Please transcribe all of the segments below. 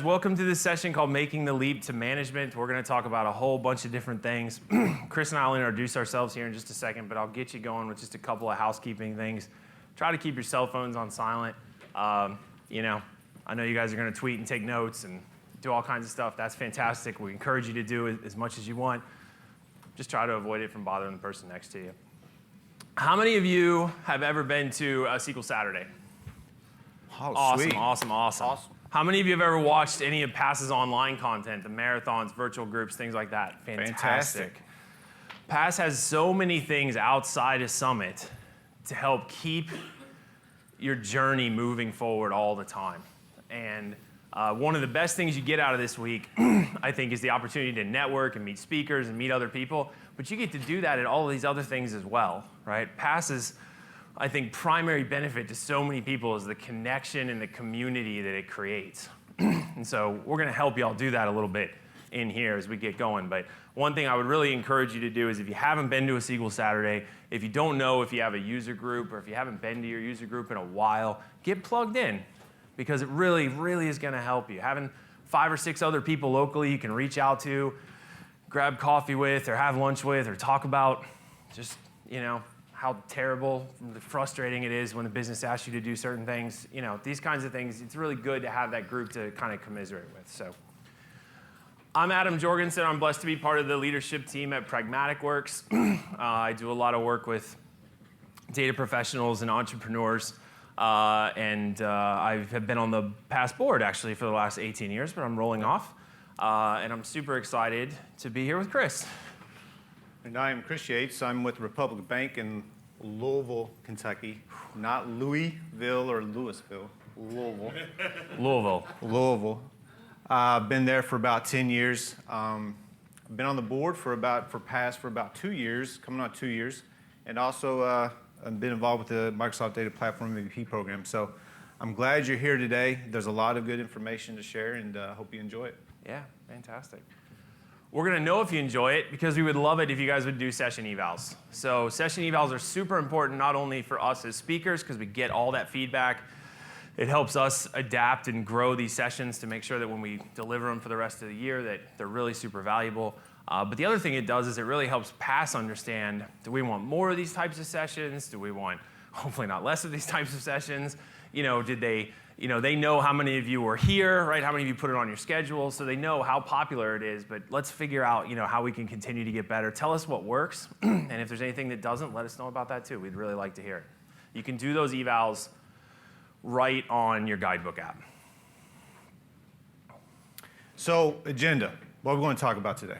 Welcome to this session called Making the Leap to Management. We're going to talk about a whole bunch of different things. Chris and I will introduce ourselves here in just a second, but I'll get you going with just a couple of housekeeping things. Try to keep your cell phones on silent. I know you guys are going to tweet and take notes and do all kinds of stuff. That's fantastic. We encourage you to do it as much as you want. Just try to avoid it from bothering the person next to you. How many of you have ever been to a SQL Saturday? Oh, awesome, sweet. Awesome. How many of you have ever watched any of PASS's online content, the marathons, virtual groups, things like that? Fantastic. PASS has so many things outside of Summit to help keep your journey moving forward all the time. And one of the best things you get out of this week, I think, is the opportunity to network and meet speakers and meet other people. But you get to do that at all of these other things as well, right? PASS's, I think, primary benefit to so many people is the connection and the community that it creates. And so we're going to help y'all do that a little bit in here as we get going. But one thing I would really encourage you to do is if you haven't been to a SQL Saturday, if you don't know if you have a user group or if you haven't been to your user group in a while, get plugged in because it really, really is going to help you. Having 5 or 6 other people locally you can reach out to, grab coffee with or have lunch with or talk about just, how terrible, frustrating it is when the business asks you to do certain things. These kinds of things, it's really good to have that group to kind of commiserate with. So I'm Adam Jorgensen. I'm blessed to be part of the leadership team at Pragmatic Works. I do a lot of work with data professionals and entrepreneurs. And I have been on the PASS board, actually, for the last 18 years, but I'm rolling off. And I'm super excited to be here with Chris. And I am Chris Yates. I'm with Republic Bank in Louisville, Kentucky. Not Louisville or Louisville. Louisville. I've been there for about 10 years. I've been on the board for PASS for about 2 years, coming on 2 years. And also I've been involved with the Microsoft Data Platform MVP program. So I'm glad you're here today. There's a lot of good information to share, and hope you enjoy it. Yeah, fantastic. We're going to know if you enjoy it because we would love it if you guys would do session evals. So session evals are super important not only for us as speakers because we get all that feedback. It helps us adapt and grow these sessions to make sure that when we deliver them for the rest of the year that they're really super valuable. But the other thing it does is it really helps PASS understand, do we want more of these types of sessions? Do we want, hopefully not less of these types of sessions? Did they... they know how many of you were here, right? How many of you put it on your schedule, so they know how popular it is. But let's figure out, how we can continue to get better. Tell us what works, and if there's anything that doesn't, let us know about that too. We'd really like to hear it. You can do those evals right on your guidebook app. So, agenda. What are we going to talk about today,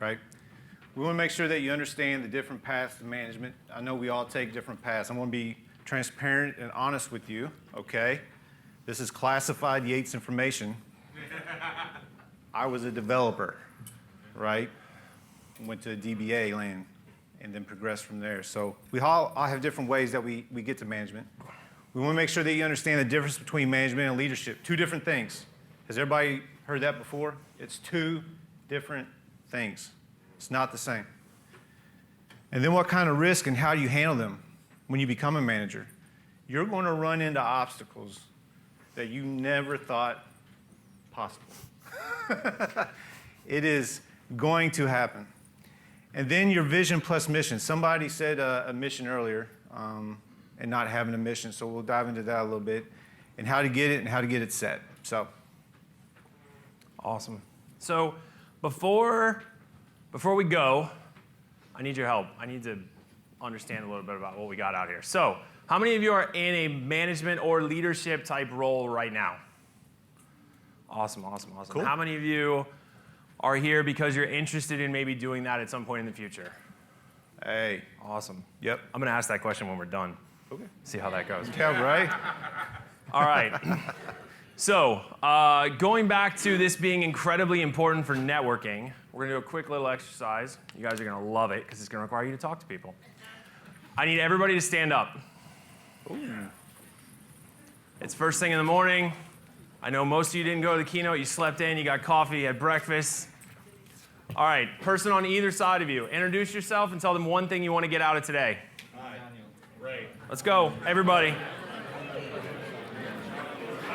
right? We want to make sure that you understand the different paths to management. I know we all take different paths. I want to be transparent and honest with you, okay? This is classified Yates information. I was a developer, right? Went to DBA land and then progressed from there. So we all have different ways that we get to management. We want to make sure that you understand the difference between management and leadership. 2 different things. Has everybody heard that before? It's 2 different things. It's not the same. And then what kind of risk and how do you handle them when you become a manager? You're going to run into obstacles that you never thought possible. It is going to happen. And then your vision plus mission. Somebody said a mission earlier and not having a mission, so we'll dive into that a little bit and how to get it and how to get it set. So, awesome. So before we go, I need your help. I need to understand a little bit about what we got out here. So, how many of you are in a management or leadership type role right now? Awesome. Cool. How many of you are here because you're interested in maybe doing that at some point in the future? Hey. Awesome. Yep. I'm going to ask that question when we're done. Okay. See how that goes. Yeah, right? All right. So, going back to this being incredibly important for networking, we're going to do a quick little exercise. You guys are going to love it because it's going to require you to talk to people. I need everybody to stand up. Ooh. It's first thing in the morning. I know most of you didn't go to the keynote. You slept in, you got coffee, you had breakfast. All right, person on either side of you, introduce yourself and tell them one thing you want to get out of today. Hi. Great. Let's go, everybody.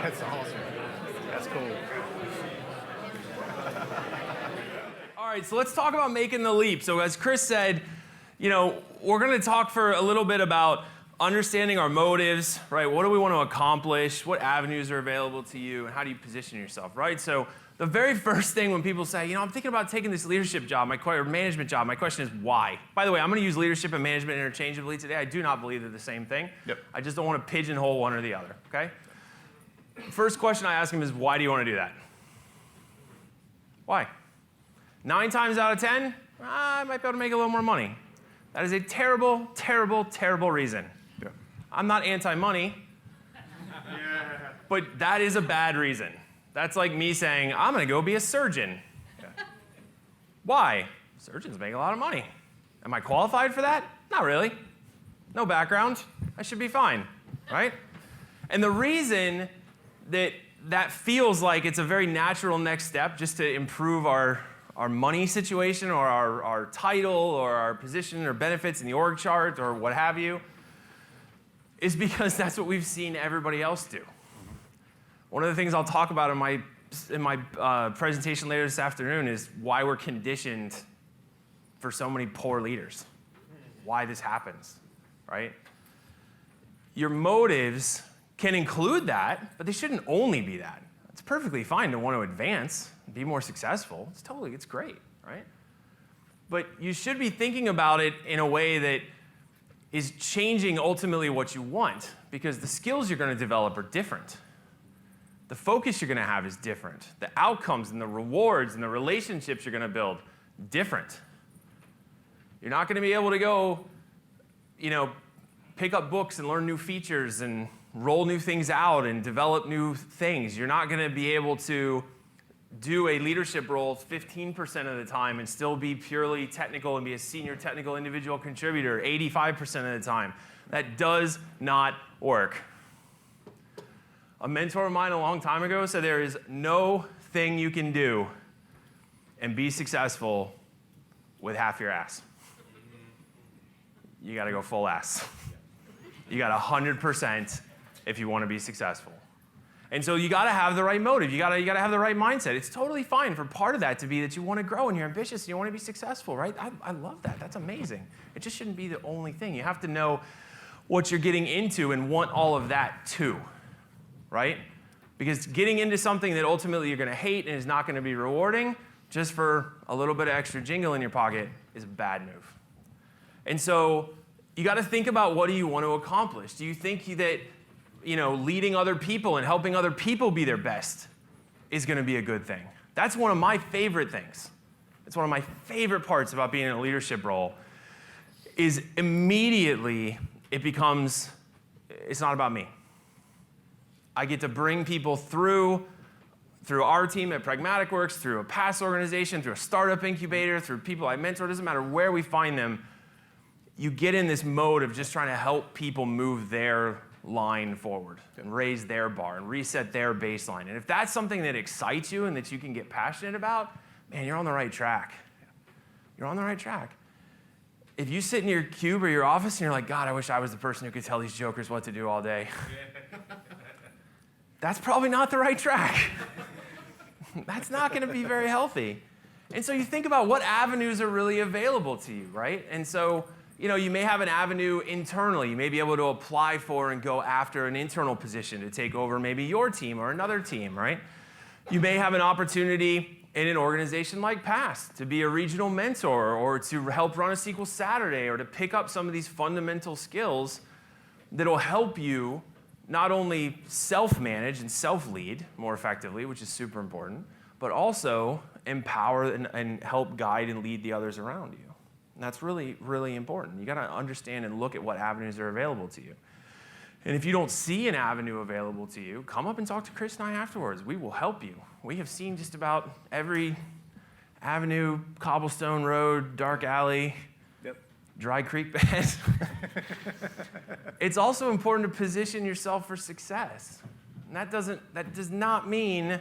That's awesome. That's cool. right, so let's talk about making the leap. So as Chris said, we're going to talk for a little bit about understanding our motives, right? What do we want to accomplish? What avenues are available to you? And how do you position yourself, right? So the very first thing when people say, I'm thinking about taking this leadership job, or management job, my question is why? By the way, I'm going to use leadership and management interchangeably today. I do not believe they're the same thing. Yep. I just don't want to pigeonhole one or the other, okay? First question I ask them is, why do you want to do that? Why? 9 times out of 10, I might be able to make a little more money. That is a terrible, terrible, terrible reason. Yeah. I'm not anti-money, but that is a bad reason. That's like me saying, I'm going to go be a surgeon. Yeah. Why? Surgeons make a lot of money. Am I qualified for that? Not really. No background. I should be fine, right? And the reason that feels like it's a very natural next step just to improve our money situation or our title or our position or benefits in the org chart or what have you is because that's what we've seen everybody else do. One of the things I'll talk about in my presentation later this afternoon is why we're conditioned for so many poor leaders, why this happens, right? Your motives can include that, but they shouldn't only be that. It's perfectly fine to want to advance, be more successful. It's great, right? But you should be thinking about it in a way that is changing ultimately what you want, because the skills you're going to develop are different. The focus you're going to have is different. The outcomes and the rewards and the relationships you're going to build, different. You're not going to be able to go, pick up books and learn new features and roll new things out and develop new things. You're not going to be able to do a leadership role 15% of the time and still be purely technical and be a senior technical individual contributor 85% of the time. That does not work. A mentor of mine a long time ago said there is no thing you can do and be successful with half your ass. You got to go full ass. You got 100% if you want to be successful. And so you got to have the right motive. You got to have the right mindset. It's totally fine for part of that to be that you want to grow and you're ambitious and you want to be successful, right? I love that. That's amazing. It just shouldn't be the only thing. You have to know what you're getting into and want all of that too, right? Because getting into something that ultimately you're going to hate and is not going to be rewarding just for a little bit of extra jingle in your pocket is a bad move. And so you got to think about, what do you want to accomplish? Do you think that leading other people and helping other people be their best is going to be a good thing? That's one of my favorite things. It's one of my favorite parts about being in a leadership role is immediately it becomes, it's not about me. I get to bring people through our team at Pragmatic Works, through a past organization, through a startup incubator, through people I mentor. It doesn't matter where we find them. You get in this mode of just trying to help people move their line forward and raise their bar and reset their baseline. And if that's something that excites you and that you can get passionate about, man, you're on the right track. You're on the right track. If you sit in your cube or your office and you're like, God, I wish I was the person who could tell these jokers what to do all day, that's probably not the right track. That's not going to be very healthy. And so you think about what avenues are really available to you, right? And so you may have an avenue internally. You may be able to apply for and go after an internal position to take over maybe your team or another team, right? You may have an opportunity in an organization like PAST to be a regional mentor or to help run a SQL Saturday or to pick up some of these fundamental skills that will help you not only self-manage and self-lead more effectively, which is super important, but also empower and help guide and lead the others around you. And that's really, really important. You got to understand and look at what avenues are available to you. And if you don't see an avenue available to you, come up and talk to Chris and I afterwards. We will help you. We have seen just about every avenue, cobblestone road, dark alley, dry creek bed. It's also important to position yourself for success. And that does not mean,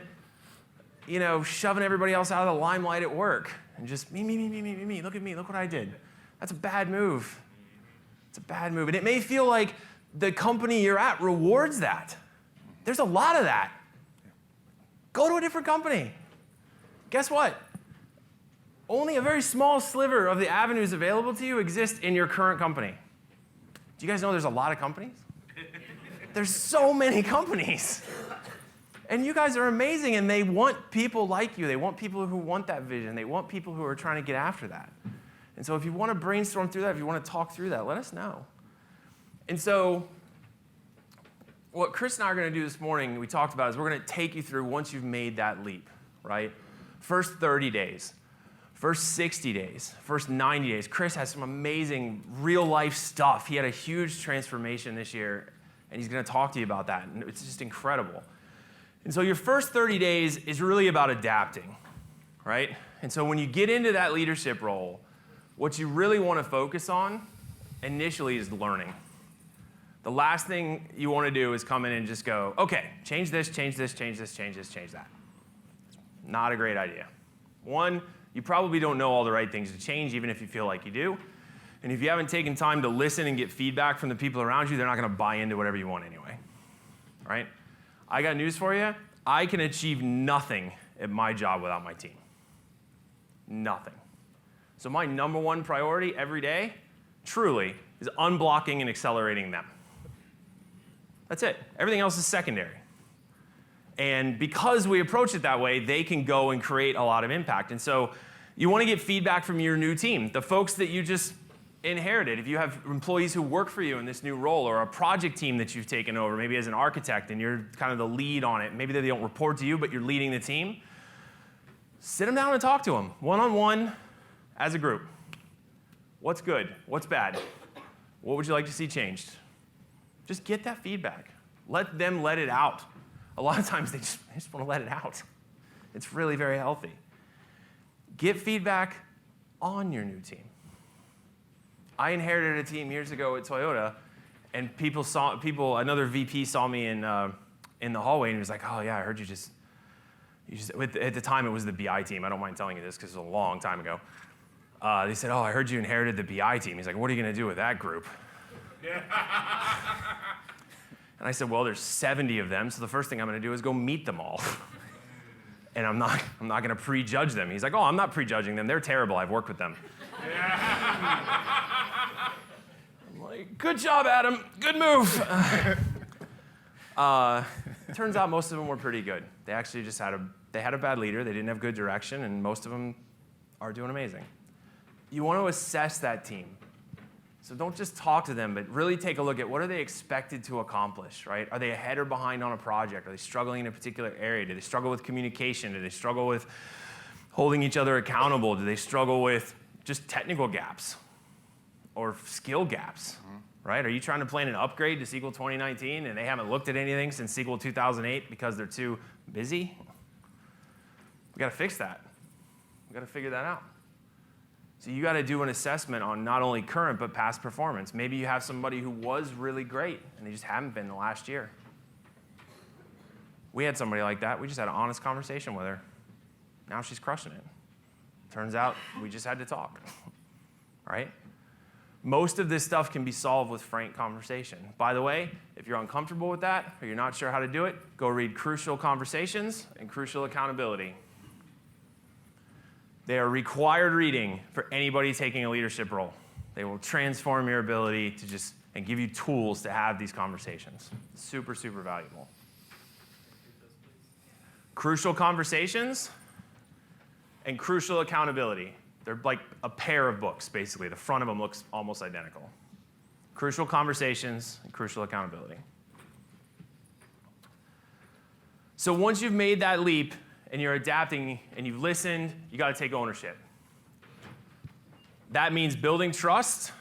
shoving everybody else out of the limelight at work and just me, look at me, look what I did. That's a bad move. It's a bad move. And it may feel like the company you're at rewards that. There's a lot of that. Go to a different company. Guess what? only a very small sliver of the avenues available to you exist in your current company. Do you guys know there's a lot of companies? There's so many companies. And you guys are amazing, and they want people like you. They want people who want that vision. They want people who are trying to get after that. And so if you want to brainstorm through that, if you want to talk through that, let us know. And so what Chris and I are going to do this morning, we talked about, is we're going to take you through once you've made that leap, right? First 30 days, first 60 days, first 90 days. Chris has some amazing real-life stuff. He had a huge transformation this year, and he's going to talk to you about that, and it's just incredible. And so your first 30 days is really about adapting, right? And so when you get into that leadership role, what you really want to focus on initially is learning. The last thing you want to do is come in and just go, okay, change this, change this, change this, change this, change that. Not a great idea. One, you probably don't know all the right things to change, even if you feel like you do. And if you haven't taken time to listen and get feedback from the people around you, they're not going to buy into whatever you want anyway, right? I got news for you. I can achieve nothing at my job without my team. Nothing. So my number one priority every day, truly, is unblocking and accelerating them. That's it. Everything else is secondary. And because we approach it that way, they can go and create a lot of impact. And so you want to get feedback from your new team, the folks that you just inherited. If you have employees who work for you in this new role, or a project team that you've taken over, maybe as an architect, and you're kind of the lead on it. Maybe they don't report to you, but you're leading the team. Sit them down and talk to them, one-on-one, as a group. What's good? What's bad? What would you like to see changed? Just get that feedback. Let them let it out. A lot of times they just want to let it out. It's really very healthy. Get feedback on your new team. I inherited a team years ago at Toyota, and another VP saw me in the hallway, and he was like, "Oh yeah, I heard you just." At the time, it was the BI team. I don't mind telling you this because it was a long time ago. They said, "Oh, I heard you inherited the BI team." He's like, "What are you going to do with that group?" And I said, "Well, there's 70 of them, so the first thing I'm going to do is go meet them all." And I'm not going to prejudge them. He's like, "Oh, I'm not prejudging them. They're terrible. I've worked with them." I'm like, "Good job, Adam. Good move." Turns out most of them were pretty good. They actually just had a bad leader. They didn't have good direction, and most of them are doing amazing. You want to assess that team. So don't just talk to them, but really take a look at what are they expected to accomplish, right? Are they ahead or behind on a project? Are they struggling in a particular area? Do they struggle with communication? Do they struggle with holding each other accountable? Do they struggle with just technical gaps or skill gaps, right? Are you trying to plan an upgrade to SQL 2019 and they haven't looked at anything since SQL 2008 because they're too busy? We got to fix that. We got to figure that out. So you got to do an assessment on not only current but past performance. Maybe you have somebody who was really great and they just haven't been the last year. We had somebody like that. We just had an honest conversation with her. Now she's crushing it. Turns out we just had to talk, right? Most of this stuff can be solved with frank conversation. By the way, if you're uncomfortable with that or you're not sure how to do it, go read Crucial Conversations and Crucial Accountability. They are required reading for anybody taking a leadership role. They will transform your ability to and give you tools to have these conversations. Super, super valuable. Crucial Conversations and Crucial Accountability. They're like a pair of books, basically. The front of them looks almost identical. Crucial Conversations and Crucial Accountability. So once you've made that leap, and you're adapting, and you've listened, you got to take ownership. That means building trust,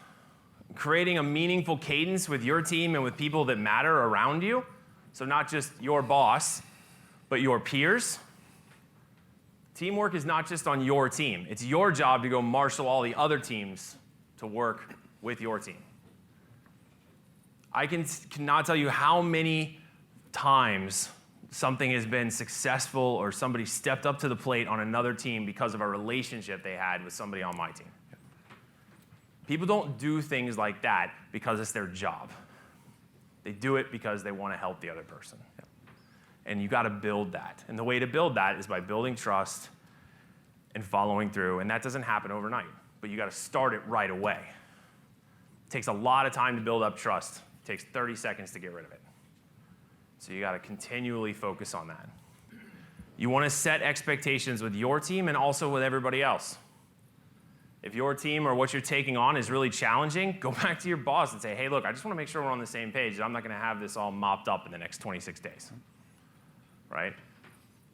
creating a meaningful cadence with your team and with people that matter around you. So not just your boss, but your peers. Teamwork is not just on your team. It's your job to go marshal all the other teams to work with your team. I cannot tell you how many times something has been successful or somebody stepped up to the plate on another team because of a relationship they had with somebody on my team. People don't do things like that because it's their job. They do it because they want to help the other person. And you got to build that. And the way to build that is by building trust and following through. And that doesn't happen overnight, but you got to start it right away. It takes a lot of time to build up trust. It takes 30 seconds to get rid of it. So you got to continually focus on that. You want to set expectations with your team and also with everybody else. If your team or what you're taking on is really challenging, go back to your boss and say, hey, look, I just want to make sure we're on the same page. I'm not going to have this all mopped up in the next 26 days, right?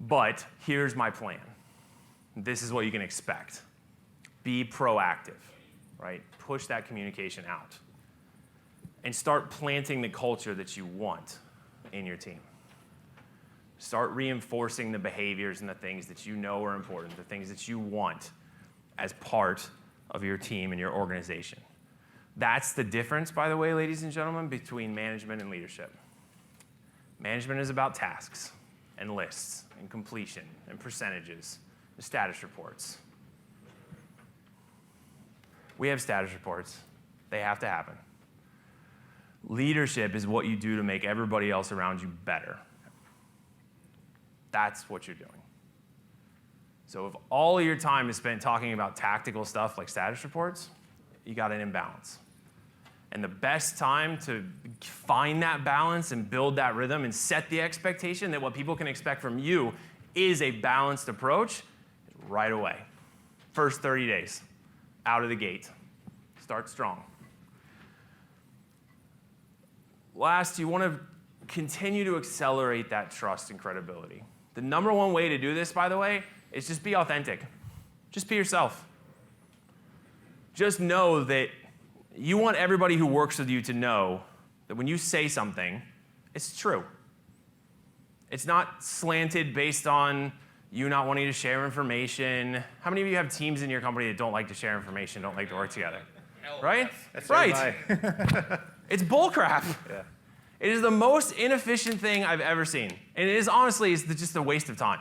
But here's my plan. This is what you can expect. Be proactive, right? Push that communication out. And start planting the culture that you want in your team. Start reinforcing the behaviors and the things that you know are important, the things that you want as part of your team and your organization. That's the difference, by the way, ladies and gentlemen, between management and leadership. Management is about tasks and lists and completion and percentages, and status reports. We have status reports. They have to happen. Leadership is what you do to make everybody else around you better. That's what you're doing. So if all of your time is spent talking about tactical stuff like status reports, you got an imbalance. And the best time to find that balance and build that rhythm and set the expectation that what people can expect from you is a balanced approach right away. First 30 days, out of the gate. Start strong. Last, you want to continue to accelerate that trust and credibility. The number one way to do this, by the way, is just be authentic. Just be yourself. Just know that you want everybody who works with you to know that when you say something, it's true. It's not slanted based on you not wanting to share information. How many of you have teams in your company that don't like to share information, don't like to work together? Right? That's right. It's bullcrap. Yeah. It is the most inefficient thing I've ever seen. And it is honestly, it's just a waste of time.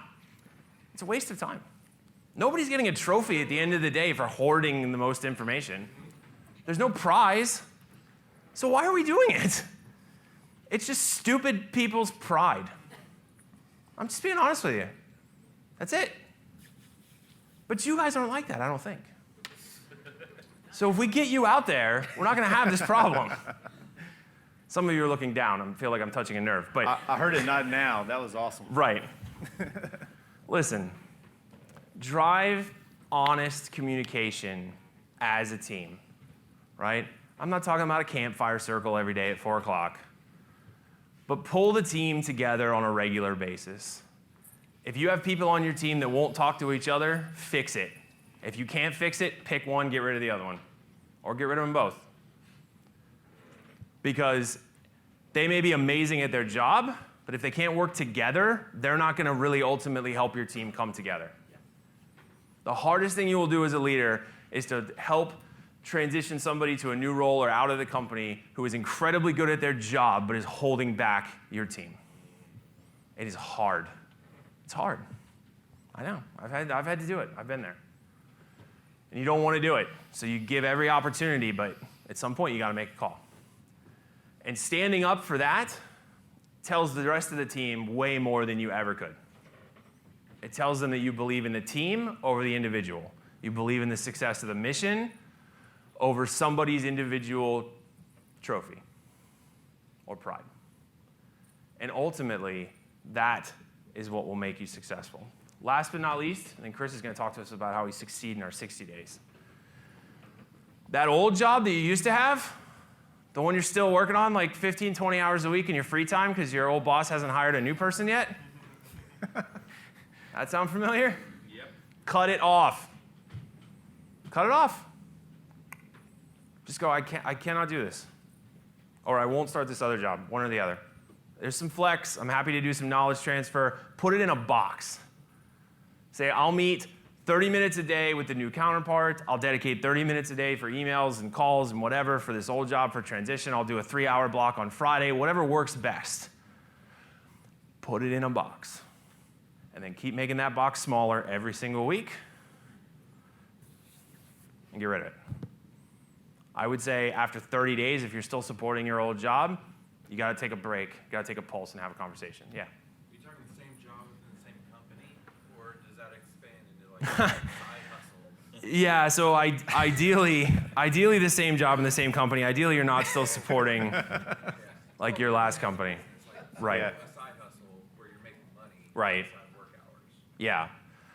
It's a waste of time. Nobody's getting a trophy at the end of the day for hoarding the most information. There's no prize. So why are we doing it? It's just stupid people's pride. I'm just being honest with you. That's it. But you guys aren't like that, I don't think. So if we get you out there, we're not going to have this problem. Some of you are looking down. I feel like I'm touching a nerve. But I heard it not now. That was awesome. Right. Listen, drive honest communication as a team, right? I'm not talking about a campfire circle every day at 4 o'clock, but pull the team together on a regular basis. If you have people on your team that won't talk to each other, fix it. If you can't fix it, pick one, get rid of the other one, or get rid of them both. Because they may be amazing at their job, but if they can't work together, they're not going to really ultimately help your team come together. The hardest thing you will do as a leader is to help transition somebody to a new role or out of the company who is incredibly good at their job but is holding back your team. It is hard. It's hard. I know. I've had to do it. I've been there. And you don't want to do it, so you give every opportunity, but at some point you got to make a call. And standing up for that tells the rest of the team way more than you ever could. It tells them that you believe in the team over the individual. You believe in the success of the mission over somebody's individual trophy or pride. And ultimately, that is what will make you successful. Last but not least, and then Chris is going to talk to us about how we succeed in our 60 days. That old job that you used to have, the one you're still working on like 15, 20 hours a week in your free time because your old boss hasn't hired a new person yet? That sound familiar? Yep. Cut it off. Cut it off. Just go, I cannot do this. Or I won't start this other job, one or the other. There's some flex. I'm happy to do some knowledge transfer. Put it in a box. Say, I'll meet 30 minutes a day with the new counterpart. I'll dedicate 30 minutes a day for emails and calls and whatever for this old job for transition. I'll do a 3-hour block on Friday, whatever works best. Put it in a box. And then keep making that box smaller every single week and get rid of it. I would say after 30 days, if you're still supporting your old job, you got to take a break, you got to take a pulse and have a conversation. Yeah. Are you talking the same job within the same company, or does that expand into like Yeah, so ideally the same job in the same company. Ideally, you're not still supporting like your last company. Right. Yeah. A side hustle where you're making money Right. outside work hours. Yeah.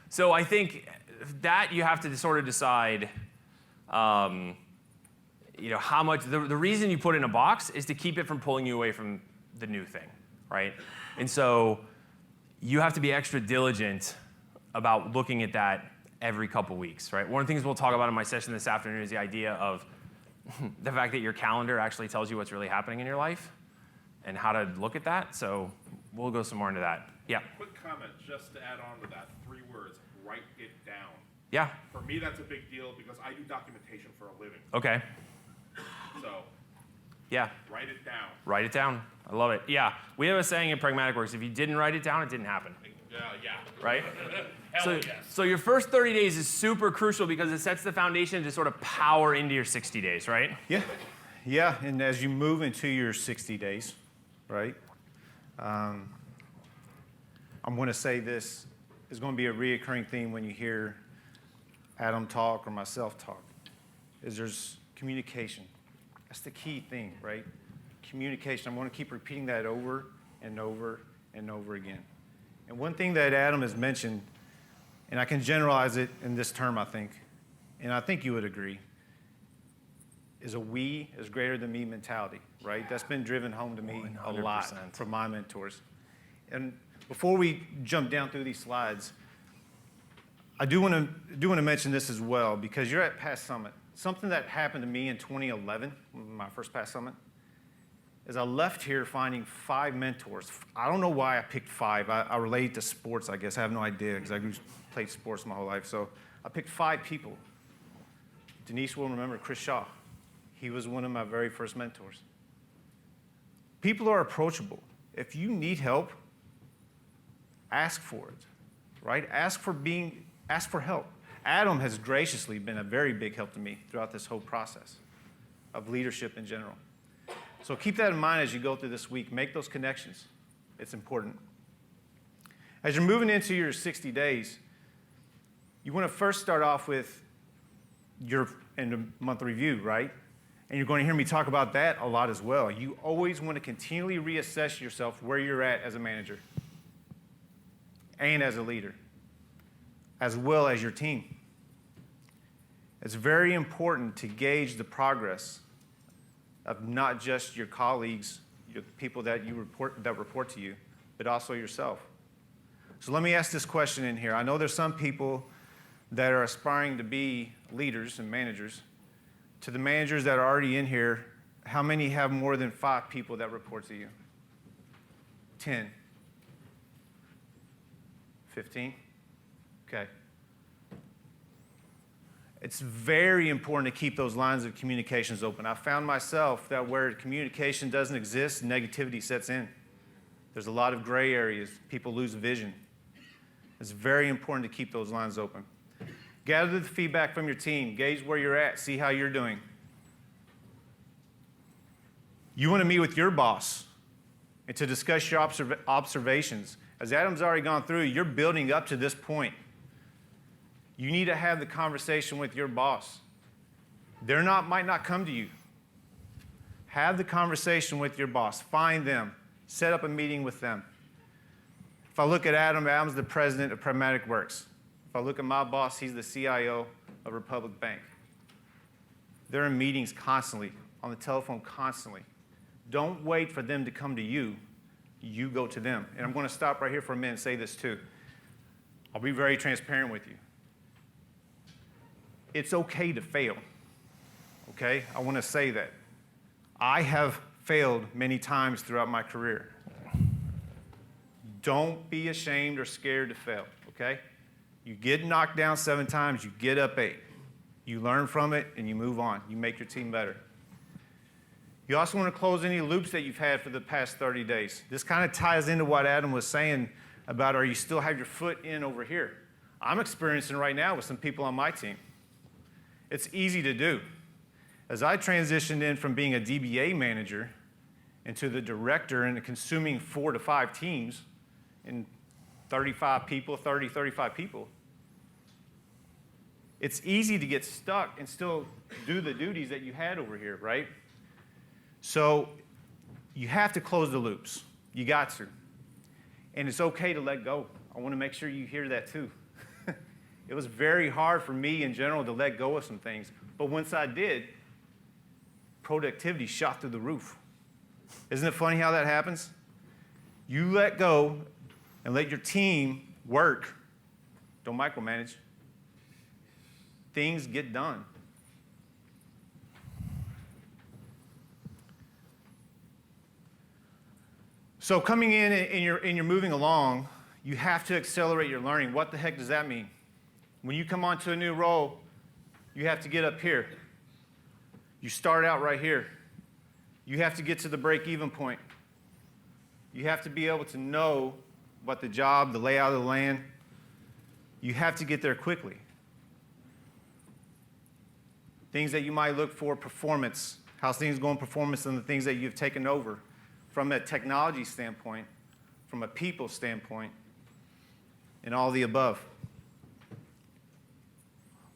So I think that you have to sort of decide, how much, the reason you put it in a box is to keep it from pulling you away from the new thing, right? And so you have to be extra diligent about looking at that every couple weeks, right? One of the things we'll talk about in my session this afternoon is the idea of the fact that your calendar actually tells you what's really happening in your life and how to look at that. So we'll go some more into that. Yeah. Quick comment, just to add on to that, 3 words, write it down. Yeah. For me, that's a big deal because I do documentation for a living. Okay. So Yeah. write it down. Write it down. I love it. Yeah. We have a saying in Pragmatic Works, if you didn't write it down, it didn't happen. Yeah. Right? Hell yes. So your first 30 days is super crucial because it sets the foundation to sort of power into your 60 days, right? Yeah, and as you move into your 60 days, right, I'm going to say this is going to be a reoccurring theme when you hear Adam talk or myself talk, is there's communication. That's the key thing, right? Communication. I'm going to keep repeating that over and over and over again. And one thing that Adam has mentioned, and I can generalize it in this term, I think, and I think you would agree, is a we is greater than me mentality, right? That's been driven home to me a lot 100%. from my mentors. And before we jump down through these slides, I do want to mention this as well because you're at Past Summit. Something that happened to me in 2011, my first Past Summit, is I left here finding 5 mentors. I don't know why I picked 5. I relate to sports, I guess. I have no idea because I played sports my whole life. So I picked 5 people. Denise will remember Chris Shaw. He was one of my very first mentors. People are approachable. If you need help, ask for it, right? Ask for help. Adam has graciously been a very big help to me throughout this whole process of leadership in general. So keep that in mind as you go through this week. Make those connections. It's important. As you're moving into your 60 days, you want to first start off with your end of month review, right? And you're going to hear me talk about that a lot as well. You always want to continually reassess yourself where you're at as a manager and as a leader, as well as your team. It's very important to gauge the progress of not just your colleagues, your people that report to you, but also yourself. So let me ask this question in here. I know there's some people that are aspiring to be leaders and managers. To the managers that are already in here, how many have more than 5 people that report to you? 10? 15? Okay. It's very important to keep those lines of communications open. I found myself that where communication doesn't exist, negativity sets in. There's a lot of gray areas. People lose vision. It's very important to keep those lines open. Gather the feedback from your team. Gauge where you're at. See how you're doing. You want to meet with your boss and to discuss your observations. As Adam's already gone through, you're building up to this point. You need to have the conversation with your boss. Might not come to you. Have the conversation with your boss. Find them. Set up a meeting with them. If I look at Adam, Adam's the president of Pragmatic Works. If I look at my boss, he's the CIO of Republic Bank. They're in meetings constantly, on the telephone constantly. Don't wait for them to come to you. You go to them. And I'm going to stop right here for a minute and say this too. I'll be very transparent with you. It's okay to fail, okay? I want to say that. I have failed many times throughout my career. Don't be ashamed or scared to fail, okay? You get knocked down 7 times, you get up 8. You learn from it, and you move on. You make your team better. You also want to close any loops that you've had for the past 30 days. This kind of ties into what Adam was saying about, are you still have your foot in over here? I'm experiencing right now with some people on my team. It's easy to do. As I transitioned in from being a DBA manager into the director and consuming 4 to 5 teams and 35 people, 35 people, it's easy to get stuck and still do the duties that you had over here, right? So you have to close the loops. You got to. And it's okay to let go. I want to make sure you hear that too. It was very hard for me in general to let go of some things. But once I did, productivity shot through the roof. Isn't it funny how that happens? You let go and let your team work. Don't micromanage. Things get done. So coming in and you're moving along, you have to accelerate your learning. What the heck does that mean? When you come onto a new role, you have to get up here. You start out right here. You have to get to the break-even point. You have to be able to know what the job, the layout of the land. You have to get there quickly. Things that you might look for, performance. How's things going performance and the things that you've taken over from a technology standpoint, from a people standpoint, and all the above.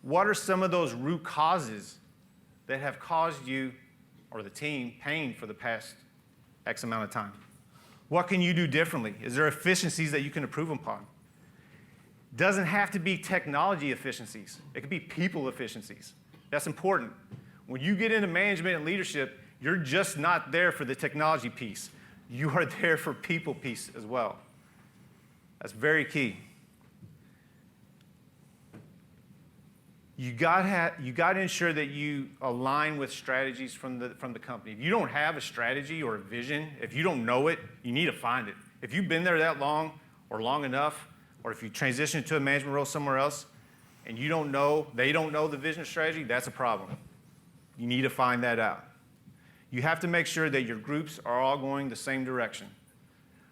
What are some of those root causes that have caused you or the team pain for the past X amount of time? What can you do differently? Is there efficiencies that you can improve upon? Doesn't have to be technology efficiencies. It could be people efficiencies. That's important. When you get into management and leadership, you're just not there for the technology piece. You are there for people piece as well. That's very key. You got to ensure that you align with strategies from the company. If you don't have a strategy or a vision, if you don't know it, you need to find it. If you've been there that long or long enough, or if you transition to a management role somewhere else, and they don't know the vision or strategy, that's a problem. You need to find that out. You have to make sure that your groups are all going the same direction.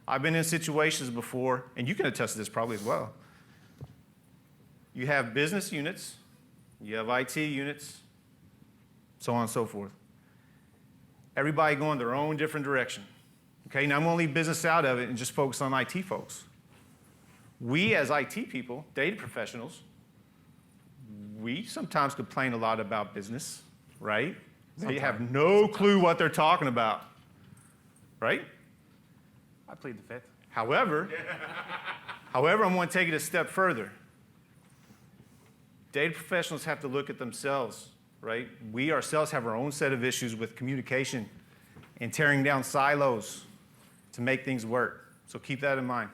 I've been in situations before, and you can attest to this probably as well. You have business units, you have IT units, so on and so forth. Everybody going their own different direction. Okay, now I'm going to leave business out of it and just focus on IT folks. We as IT people, data professionals, we sometimes complain a lot about business, right? They have no clue what they're talking about, right? I plead the fifth. However, I'm going to take it a step further. Data professionals have to look at themselves, right? We ourselves have our own set of issues with communication and tearing down silos to make things work. So keep that in mind.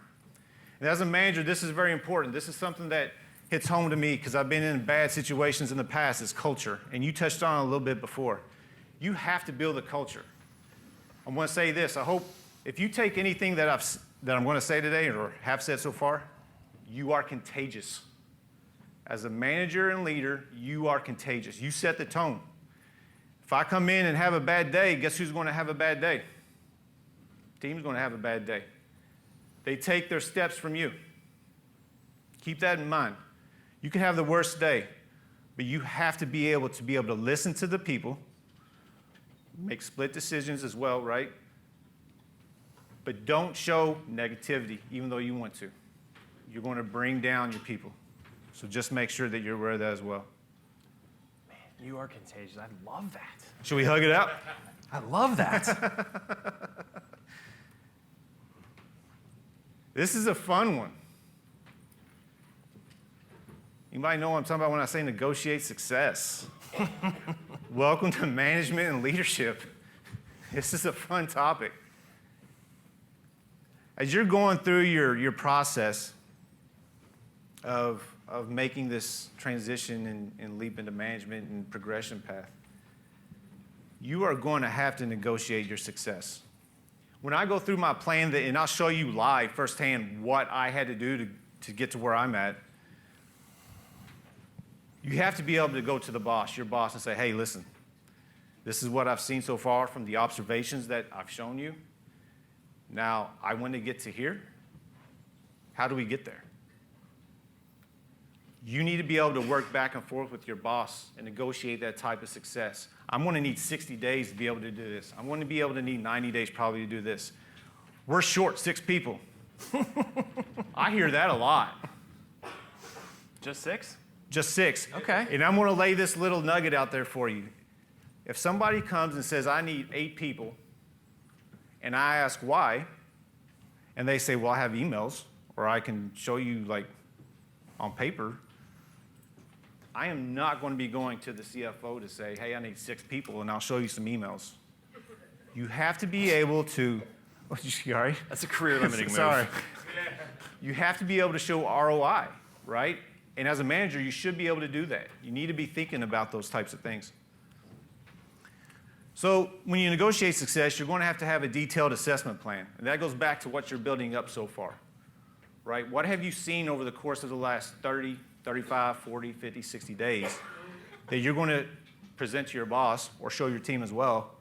And as a manager, this is very important. This is something that hits home to me because I've been in bad situations in the past, is culture. And you touched on it a little bit before. You have to build a culture. I want to say this. I hope if you take anything that I'm going to say today or have said so far, you are contagious. As a manager and leader, you are contagious. You set the tone. If I come in and have a bad day, guess who's going to have a bad day? The team's going to have a bad day. They take their steps from you. Keep that in mind. You can have the worst day, but you have to be able to listen to the people, make split decisions as well, right? But don't show negativity, even though you want to. You're going to bring down your people. So just make sure that you're aware of that as well. Man, you are contagious. I love that. Should we hug it out? I love that. This is a fun one. Anybody know what I'm talking about when I say negotiate success? Welcome to management and leadership. This is a fun topic. As you're going through your process of making this transition and leap into management and progression path, you are going to have to negotiate your success. When I go through my plan, and I'll show you live firsthand what I had to do to get to where I'm at, you have to be able to go to your boss, and say, hey, listen, this is what I've seen so far from the observations that I've shown you. Now, I want to get to here. How do we get there? You need to be able to work back and forth with your boss and negotiate that type of success. I'm going to need 60 days to be able to do this. I'm going to be able to need 90 days probably to do this. We're short 6 people. I hear that a lot. Just 6? Just 6. Okay. And I'm going to lay this little nugget out there for you. If somebody comes and says, I need 8 people, and I ask why, and they say, well, I have emails, or I can show you like on paper, I am not going to be going to the CFO to say, hey, I need 6 people, and I'll show you some emails. You have to be able to, you all right? That's a career limiting move. Sorry. You have to be able to show ROI, right? And as a manager, you should be able to do that. You need to be thinking about those types of things. So when you negotiate success, you're going to have a detailed assessment plan. And that goes back to what you're building up so far, right? What have you seen over the course of the last 30, 35, 40, 50, 60 days that you're going to present to your boss or show your team as well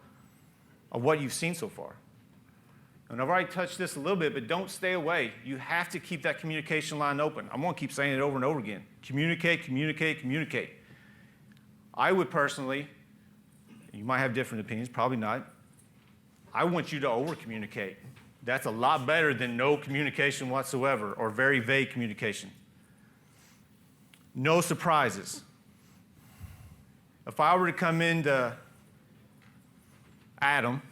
of what you've seen so far? And I've already touched this a little bit, but don't stay away. You have to keep that communication line open. I'm going to keep saying it over and over again. Communicate, communicate, communicate. I would personally, you might have different opinions, probably not. I want you to over-communicate. That's a lot better than no communication whatsoever or very vague communication. No surprises. If I were to come into Adam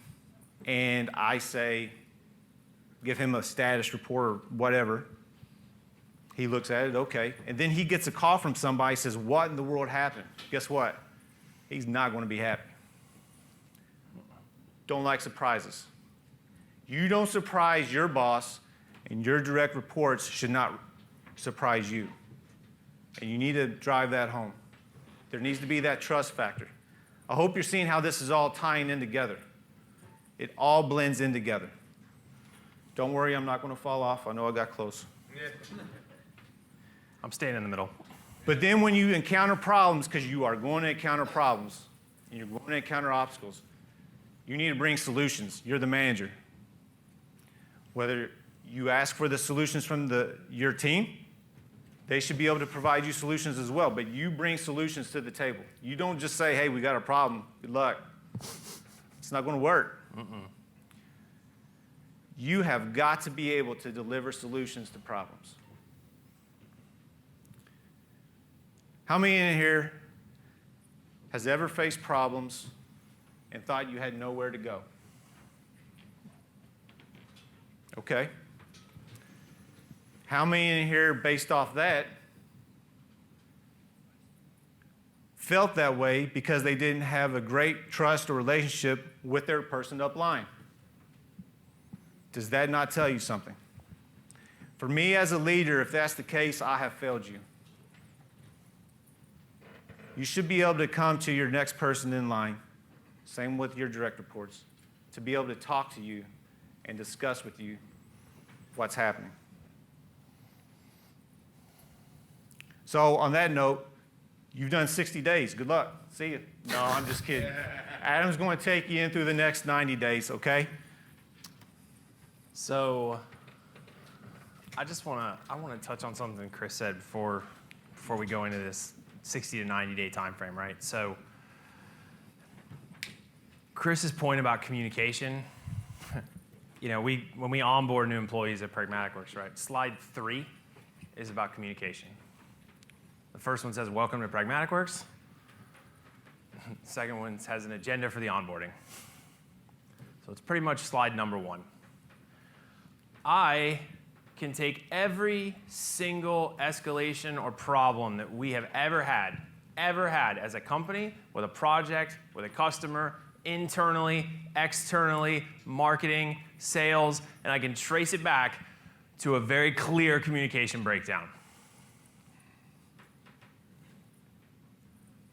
and I say, give him a status report or whatever, he looks at it, okay, and then he gets a call from somebody, says, what in the world happened? Guess what? He's not going to be happy. Don't like surprises. You don't surprise your boss, and your direct reports should not surprise you. And you need to drive that home. There needs to be that trust factor. I hope you're seeing how this is all tying in together. It all blends in together. Don't worry, I'm not going to fall off. I know I got close. I'm staying in the middle. But then when you encounter problems, because you are going to encounter problems, and you're going to encounter obstacles, you need to bring solutions. You're the manager. Whether you ask for the solutions from your team, they should be able to provide you solutions as well, but you bring solutions to the table. You don't just say, hey, we got a problem, good luck. It's not going to work. You have got to be able to deliver solutions to problems. How many in here has ever faced problems and thought you had nowhere to go? Okay. How many in here, based off that, felt that way because they didn't have a great trust or relationship with their person upline? Does that not tell you something? For me as a leader, if that's the case, I have failed you. You should be able to come to your next person in line, same with your direct reports, to be able to talk to you and discuss with you what's happening. So on that note, you've done 60 days. Good luck. See you. No, I'm just kidding. Adam's going to take you in through the next 90 days, okay? So I want to touch on something Chris said before we go into this 60 to 90 day time frame, right? So Chris's point about communication, when we onboard new employees at Pragmatic Works, right? Slide 3 is about communication. The first one says, welcome to Pragmatic Works. The second one has an agenda for the onboarding. So it's pretty much slide number 1. I can take every single escalation or problem that we have ever had as a company, with a project, with a customer, internally, externally, marketing, sales, and I can trace it back to a very clear communication breakdown.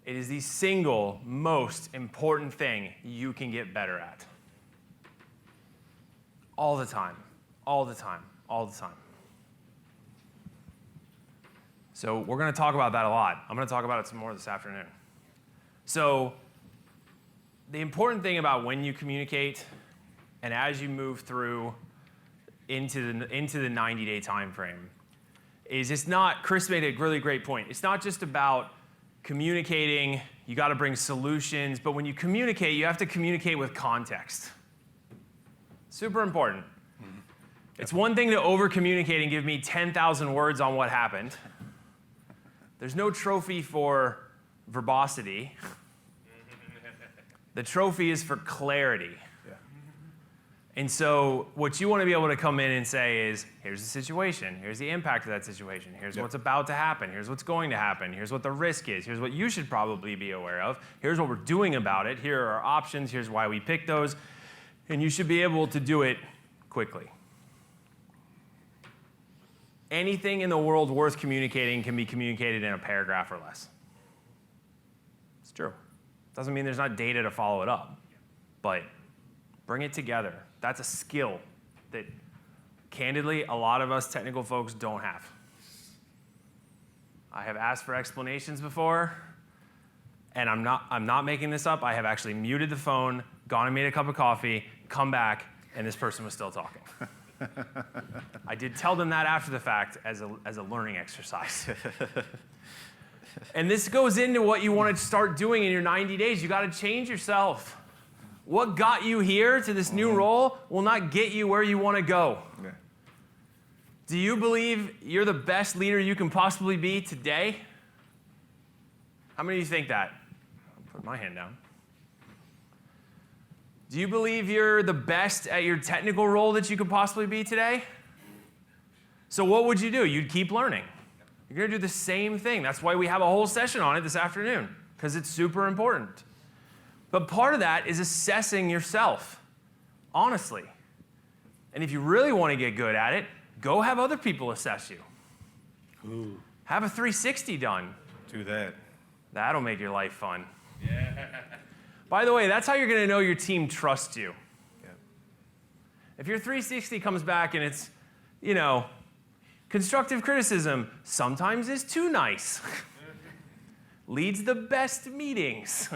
It is the single most important thing you can get better at. All the time, all the time, all the time. So we're going to talk about that a lot. I'm going to talk about it some more this afternoon. So the important thing about when you communicate and as you move through into the 90-day time frame is it's not, Chris made a really great point. It's not just about communicating, you got to bring solutions, but when you communicate, you have to communicate with context. Super important. Mm-hmm. It's one thing to over-communicate and give me 10,000 words on what happened, There's no trophy for verbosity. The trophy is for clarity. Yeah. And so what you want to be able to come in and say is, here's the situation, here's the impact of that situation, here's what's about to happen, here's what's going to happen, here's what the risk is, here's what you should probably be aware of, here's what we're doing about it, here are our options, here's why we picked those, and you should be able to do it quickly. Anything in the world worth communicating can be communicated in a paragraph or less. It's true. Doesn't mean there's not data to follow it up, but bring it together. That's a skill that, candidly, a lot of us technical folks don't have. I have asked for explanations before, and I'm not making this up. I have actually muted the phone, gone and made a cup of coffee, come back, and this person was still talking. I did tell them that after the fact as a learning exercise. And this goes into what you want to start doing in your 90 days. You got to change yourself. What got you here to this new role will not get you where you want to go. Yeah. Do you believe you're the best leader you can possibly be today? How many of you think that? I'll put my hand down. Do you believe you're the best at your technical role that you could possibly be today? So what would you do? You'd keep learning. You're going to do the same thing. That's why we have a whole session on it this afternoon, because it's super important. But part of that is assessing yourself, honestly. And if you really want to get good at it, go have other people assess you. Ooh. Have a 360 done. Do that. That'll make your life fun. Yeah. By the way, that's how you're going to know your team trusts you. Yeah. If your 360 comes back and it's, constructive criticism sometimes is too nice, leads the best meetings,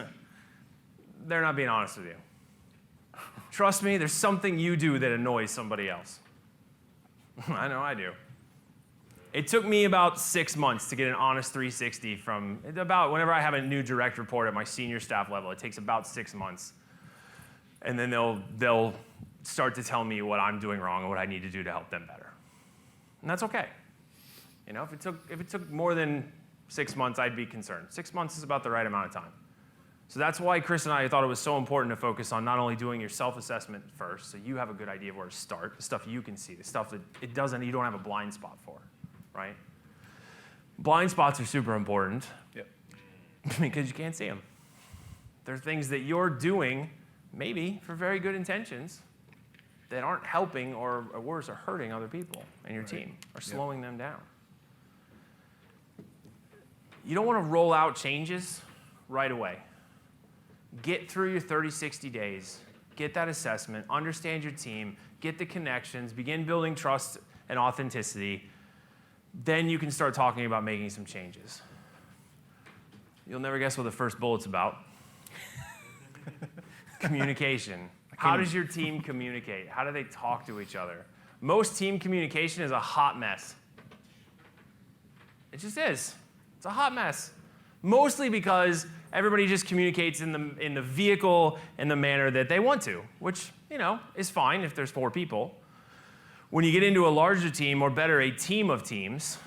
they're not being honest with you. Trust me, there's something you do that annoys somebody else. I know I do. It took me about 6 months to get an honest 360 from about whenever I have a new direct report at my senior staff level. It takes about 6 months. And then they'll start to tell me what I'm doing wrong and what I need to do to help them better. And that's okay. If it took more than 6 months, I'd be concerned. 6 months is about the right amount of time. So that's why Chris and I thought it was so important to focus on not only doing your self-assessment first, so you have a good idea of where to start, the stuff you can see, the stuff that you don't have a blind spot for, right? Blind spots are super important. Yep. Because you can't see them. There are things that you're doing, maybe for very good intentions, that aren't helping or worse, are hurting other people and your team, or slowing them down. You don't want to roll out changes right away. Get through your 30, 60 days, get that assessment, understand your team, get the connections, begin building trust and authenticity. Then you can start talking about making some changes. You'll never guess what the first bullet's about. Communication. How does your team communicate? How do they talk to each other? Most team communication is a hot mess. It just is. It's a hot mess. Mostly because everybody just communicates in the vehicle and the manner that they want to, which, is fine if there's 4 people. When you get into a larger team, or better, a team of teams,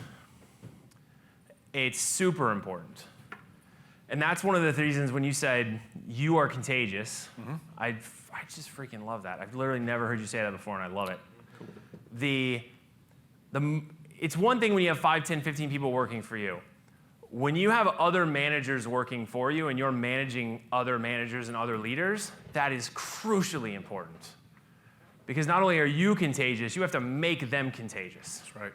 it's super important. And that's one of the reasons when you said you are contagious, I just freaking love that. I've literally never heard you say that before, and I love it. Cool. It's one thing when you have 5, 10, 15 people working for you. When you have other managers working for you and you're managing other managers and other leaders, that is crucially important. Because not only are you contagious, you have to make them contagious. That's right.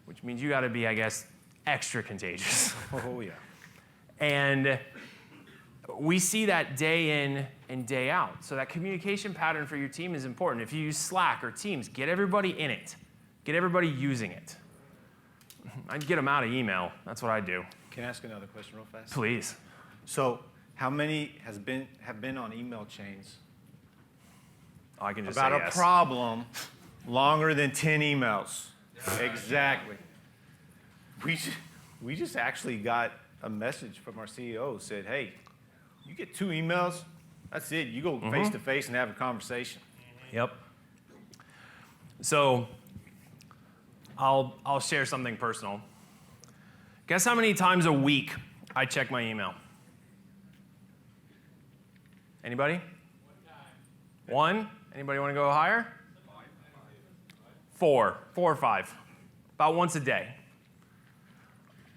Which means you got to be, I guess, extra contagious. Oh, yeah. And we see that day in and day out. So that communication pattern for your team is important. If you use Slack or Teams, get everybody in it. Get everybody using it. I'd get them out of email. That's what I do. Can I ask another question real fast? Please. So how many have been on email chains Oh, I can just about say a yes. problem longer than 10 emails? Exactly. We just actually got a message from our CEO said, hey, you get 2 emails, that's it. You go face to face and have a conversation. Yep. So I'll share something personal. Guess how many times a week I check my email? Anybody? One? Anybody want to go higher? 4 or 5. About once a day.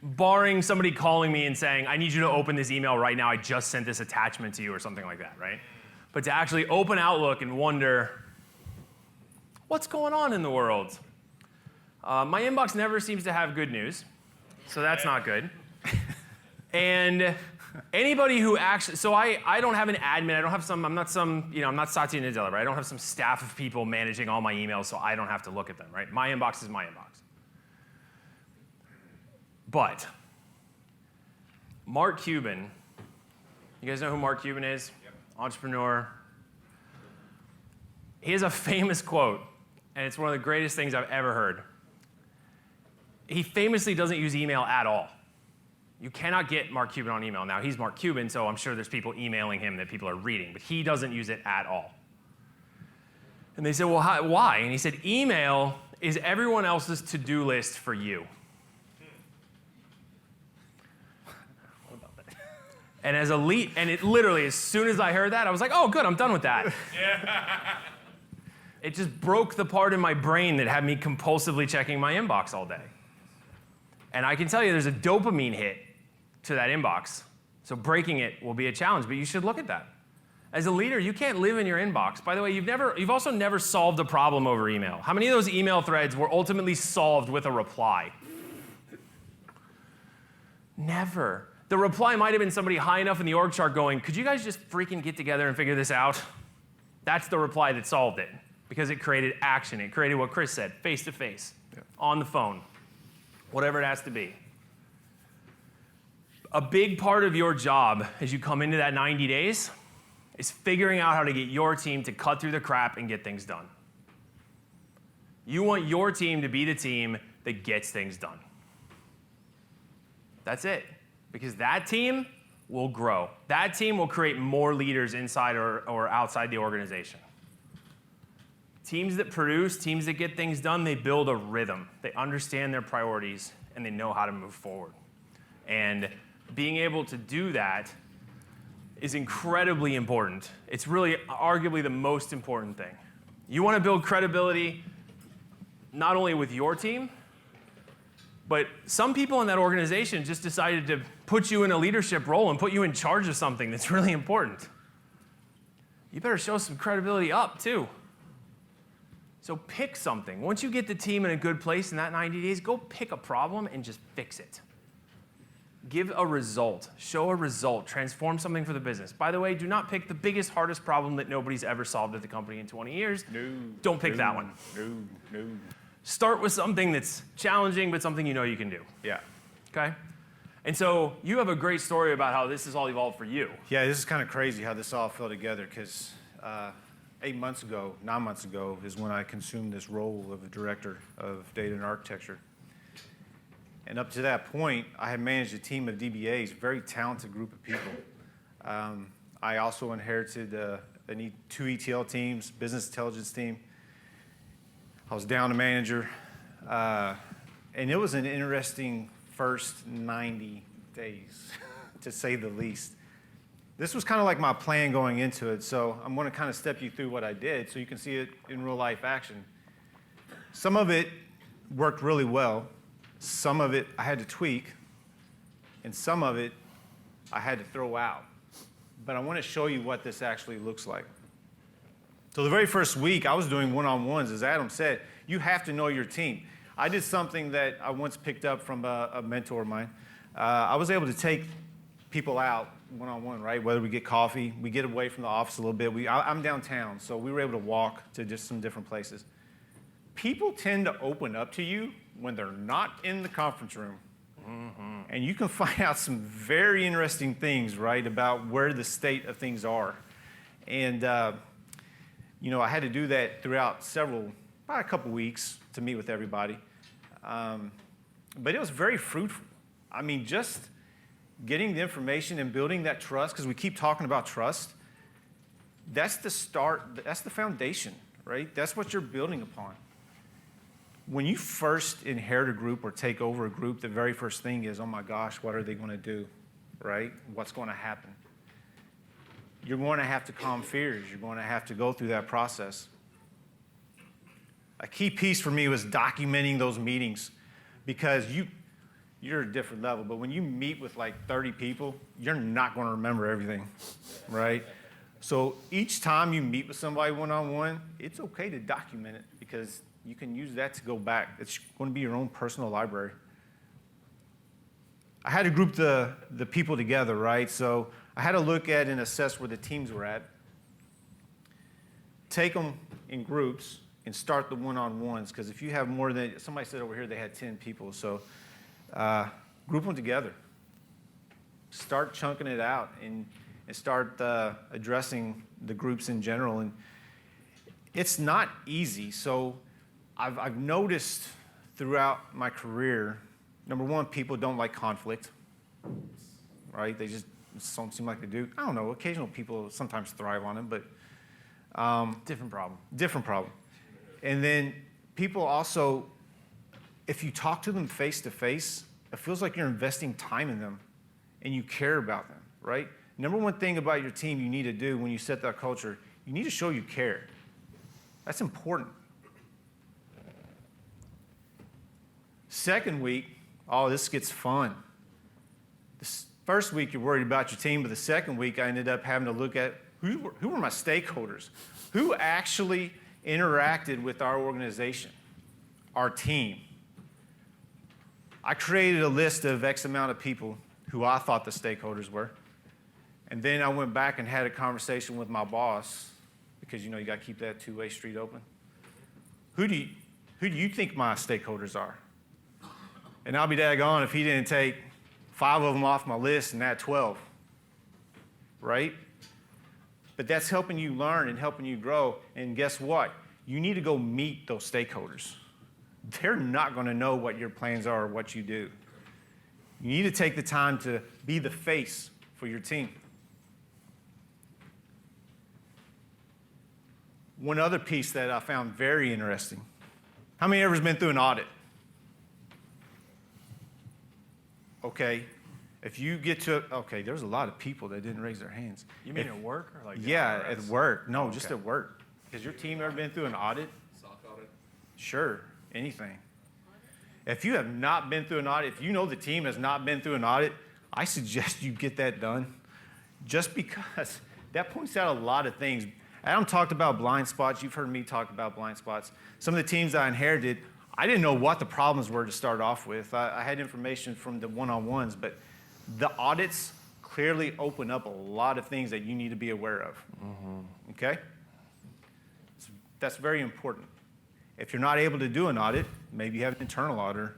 Barring somebody calling me and saying, I need you to open this email right now, I just sent this attachment to you or something like that, right? But to actually open Outlook and wonder, what's going on in the world? My inbox never seems to have good news, so that's not good. And anybody who actually, so I don't have an admin, I'm not Satya Nadella, right? I don't have some staff of people managing all my emails so I don't have to look at them, right? My inbox is my inbox. But Mark Cuban, you guys know who Mark Cuban is? Yep. Entrepreneur. He has a famous quote, and it's one of the greatest things I've ever heard. He famously doesn't use email at all. You cannot get Mark Cuban on email. Now, he's Mark Cuban, so I'm sure there's people emailing him that people are reading, but he doesn't use it at all. And they said, well, why? And he said, email is everyone else's to-do list for you. And it literally, as soon as I heard that, I was like, oh, good, I'm done with that. Yeah. It just broke the part in my brain that had me compulsively checking my inbox all day. And I can tell you there's a dopamine hit to that inbox. So breaking it will be a challenge, but you should look at that. As a leader, you can't live in your inbox. By the way, you've also never solved a problem over email. How many of those email threads were ultimately solved with a reply? Never. The reply might have been somebody high enough in the org chart going, could you guys just freaking get together and figure this out? That's the reply that solved it, because it created action. It created what Chris said, face-to-face, on the phone, whatever it has to be. A big part of your job as you come into that 90 days is figuring out how to get your team to cut through the crap and get things done. You want your team to be the team that gets things done. That's it. Because that team will grow. That team will create more leaders inside or outside the organization. Teams that produce, teams that get things done, they build a rhythm. They understand their priorities, and they know how to move forward. And being able to do that is incredibly important. It's really arguably the most important thing. You want to build credibility not only with your team, but some people in that organization just decided to put you in a leadership role and put you in charge of something that's really important. You better show some credibility up, too. So pick something. Once you get the team in a good place in that 90 days, go pick a problem and just fix it. Give a result. Show a result. Transform something for the business. By the way, do not pick the biggest, hardest problem that nobody's ever solved at the company in 20 years. Don't pick that one. No. Start with something that's challenging, but something you know you can do. Yeah. Okay? And so you have a great story about how this has all evolved for you. Yeah, this is kind of crazy how this all fell together, because 9 months ago is when I consumed this role of a director of data and architecture. And up to that point, I had managed a team of DBAs, a very talented group of people. I also inherited 2 ETL teams, business intelligence team. I was down a manager, and it was an interesting first 90 days, to say the least. This was kind of like my plan going into it, so I'm going to kind of step you through what I did so you can see it in real life action. Some of it worked really well. Some of it I had to tweak, and some of it I had to throw out. But I want to show you what this actually looks like. So the very first week, I was doing one-on-ones. As Adam said, you have to know your team. I did something that I once picked up from a mentor of mine. I was able to take people out one-on-one, right? Whether we get coffee, we get away from the office a little bit. I'm downtown, so we were able to walk to just some different places. People tend to open up to you when they're not in the conference room. Mm-hmm. And you can find out some very interesting things, right, about where the state of things are. And I had to do that throughout about a couple weeks to meet with everybody. But it was very fruitful. I mean, just getting the information and building that trust, because we keep talking about trust, that's the start, that's the foundation, right? That's what you're building upon. when you first inherit a group or take over a group, the very first thing is, oh my gosh, what are they going to do, right? What's going to happen? You're going to have to calm fears. You're going to have to go through that process. A key piece for me was documenting those meetings, because you're a different level, but when you meet with like 30 people, you're not going to remember everything, right? So each time you meet with somebody one-on-one, it's okay to document it, because you can use that to go back. It's going to be your own personal library. I had to group the people together, right? So I had to look at and assess where the teams were at, take them in groups, and start the one-on-ones, because if you have more than, somebody said over here they had 10 people, so group them together. Start chunking it out and start addressing the groups in general. And it's not easy. So I've noticed throughout my career, number one, people don't like conflict, right? They just don't seem like they do. I don't know, occasional people sometimes thrive on it, but Different problem. different problem. And then people also, if you talk to them face to face, it feels like you're investing time in them and you care about them, right? Number one thing about your team you need to do when you set that culture, you need to show you care. That's important. Second week, oh, this gets fun. This first week you're worried about your team, but the second week I ended up having to look at who were my stakeholders, who actually interacted with our organization, our team. I created a list of X amount of people who I thought the stakeholders were. And then I went back and had a conversation with my boss, because you got to keep that two-way street open. Who do you think my stakeholders are? And I'll be daggone if he didn't take 5 of them off my list and add 12, right? But that's helping you learn and helping you grow. And guess what? You need to go meet those stakeholders. They're not going to know what your plans are or what you do. You need to take the time to be the face for your team. One other piece that I found very interesting. How many ever been through an audit? Okay, if you get to, okay, there's a lot of people that didn't raise their hands. You mean at work or like? Yeah, at work. No, Okay. just at work. Has your team ever been through an audit? Sock audit. Sure, anything. If you have not been through an audit, if you know the team has not been through an audit, I suggest you get that done, just because that points out a lot of things. Adam talked about blind spots. You've heard me talk about blind spots. Some of the teams I inherited, I didn't know what the problems were to start off with. I had information from the one-on-ones, but the audits clearly open up a lot of things that you need to be aware of. Okay? That's very important. If you're not able to do an audit, maybe you have an internal auditor,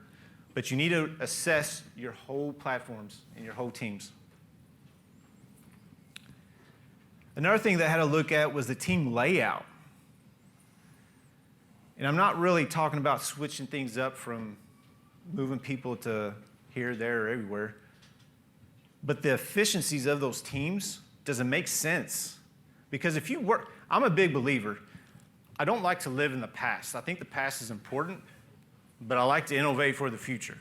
but you need to assess your whole platforms and your whole teams. Another thing that I had to look at was the team layout. And I'm not really talking about switching things up from moving people to here, there, or everywhere. But the efficiencies of those teams, does it make sense? Because if you work, I'm a big believer. I don't like to live in the past. I think the past is important, but I like to innovate for the future.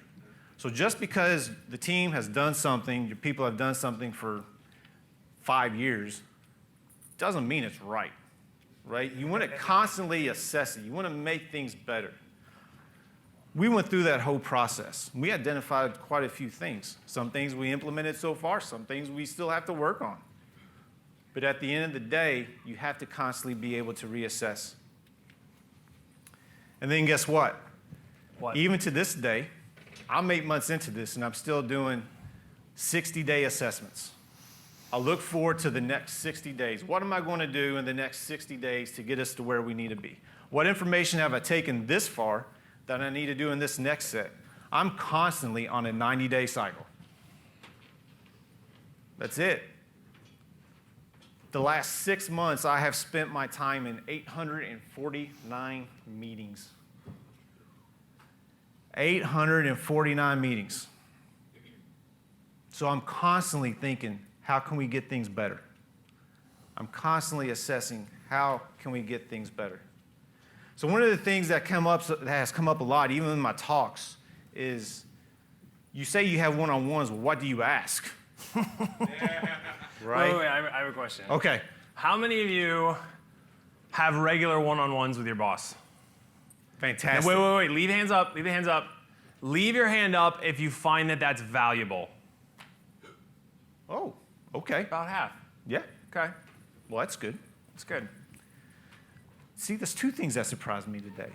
So just because the team has done something, your people have done something for 5 years, doesn't mean it's right, right? You want to constantly assess it. You want to make things better. We went through that whole process. We identified quite a few things. Some things we implemented so far, some things we still have to work on. But at the end of the day, you have to constantly be able to reassess. And then guess what? What? Even to this day, I'm 8 months into this, and I'm still doing 60-day assessments. I look forward to the next 60 days. What am I going to do in the next 60 days to get us to where we need to be? What information have I taken this far that I need to do in this next set? I'm constantly on a 90-day cycle. That's it. The last 6 months, I have spent my time in 849 meetings. 849 meetings. So I'm constantly thinking, how can we get things better? I'm constantly assessing, how can we get things better? So one of the things that has come up a lot, even in my talks, is you say you have one-on-ones. Well, what do you ask? Right? Wait, I have a question. Okay. How many of you have regular one-on-ones with your boss? Fantastic. Wait. Leave hands up. Leave the hands up. Leave your hand up if you find that that's valuable. Oh, okay. About half. Yeah. Okay. Well, that's good. That's good. See, there's two things that surprised me today.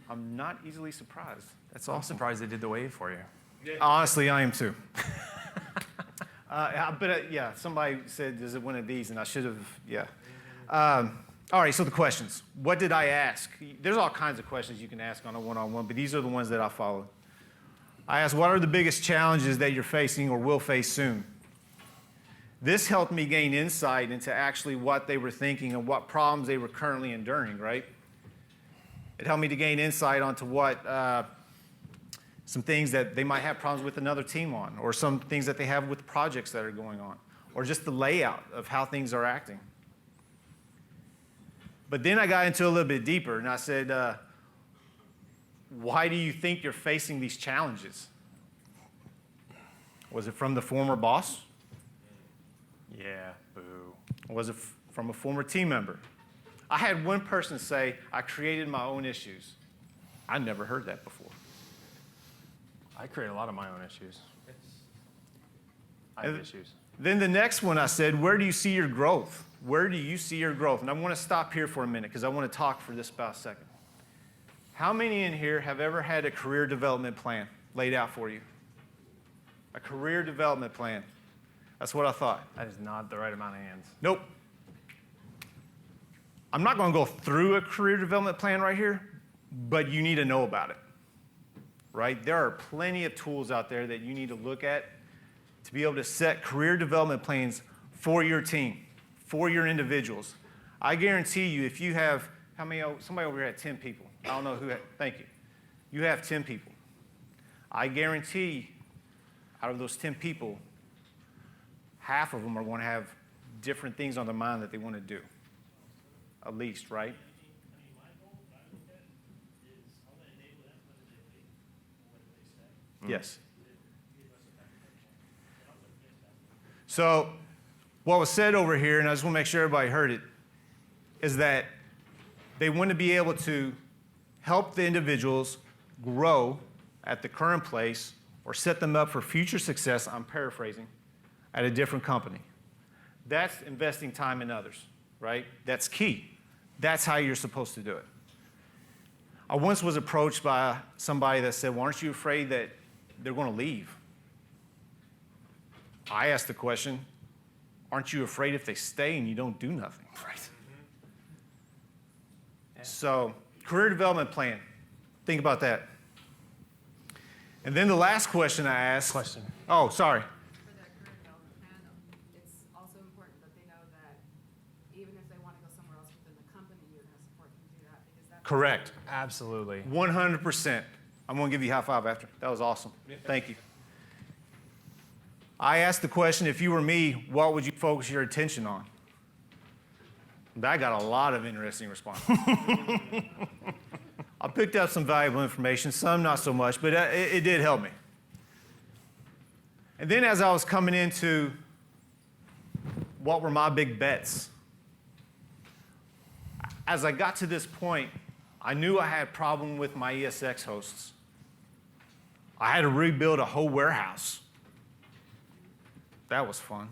I'm not easily surprised. That's I'm awesome. surprised they did the wave for you. Honestly, I am too. Yeah, somebody said, "Is it one of these?" And I should have, yeah. All right, so the questions. What did I ask? There's all kinds of questions you can ask on a one-on-one, but these are the ones that I followed. I asked, what are the biggest challenges that you're facing or will face soon? This helped me gain insight into actually what they were thinking and what problems they were currently enduring, right? It helped me to gain insight onto what some things that they might have problems with another team on, or some things that they have with projects that are going on, or just the layout of how things are acting. But then I got into a little bit deeper, and I said, why do you think you're facing these challenges? Was it from the former boss? Yeah, boo. Or was it from a former team member? I had one person say, I created my own issues. I never heard that before. I create a lot of my own issues. I have issues. Then the next one I said, where do you see your growth? Where do you see your growth? And I want to stop here for a minute because I want to talk for this about a second. How many in here have ever had a career development plan laid out for you? A career development plan. That's what I thought. That is not the right amount of hands. Nope. I'm not going to go through a career development plan right here, but you need to know about it, right? There are plenty of tools out there that you need to look at to be able to set career development plans for your team, for your individuals. I guarantee you, if you have, how many, somebody over here had 10 people. I don't know who had, thank you. You have 10 people. I guarantee out of those 10 people, half of them are going to have different things on their mind that they want to do. At least, right? I mean, my goal, what I look at is I want to enable as much as they leave or what they stay. Yes. Give us a package. And I'm against that. So what was said over here, and I just want to make sure everybody heard it, is that they want to be able to help the individuals grow at the current place or set them up for future success, I'm paraphrasing, at a different company. That's investing time in others, right? That's key. That's how you're supposed to do it. I once was approached by somebody that said, well, aren't you afraid that they're going to leave? I asked the question, aren't you afraid if they stay and you don't do nothing? Right. So, career development plan. Think about that. And then the last question I asked. Question. Oh, sorry. For that career development plan, it's also important that they know that even if they want to go somewhere else within the company, you're going to support them to do that because that's Correct. Absolutely. 100%. I'm going to give you a high five after. That was awesome. Thank you. I asked the question, if you were me, what would you focus your attention on? I got a lot of interesting responses. I picked up some valuable information, some not so much, but it did help me. And then as I was coming into what were my big bets, as I got to this point, I knew I had a problem with my ESX hosts. I had to rebuild a whole warehouse. That was fun.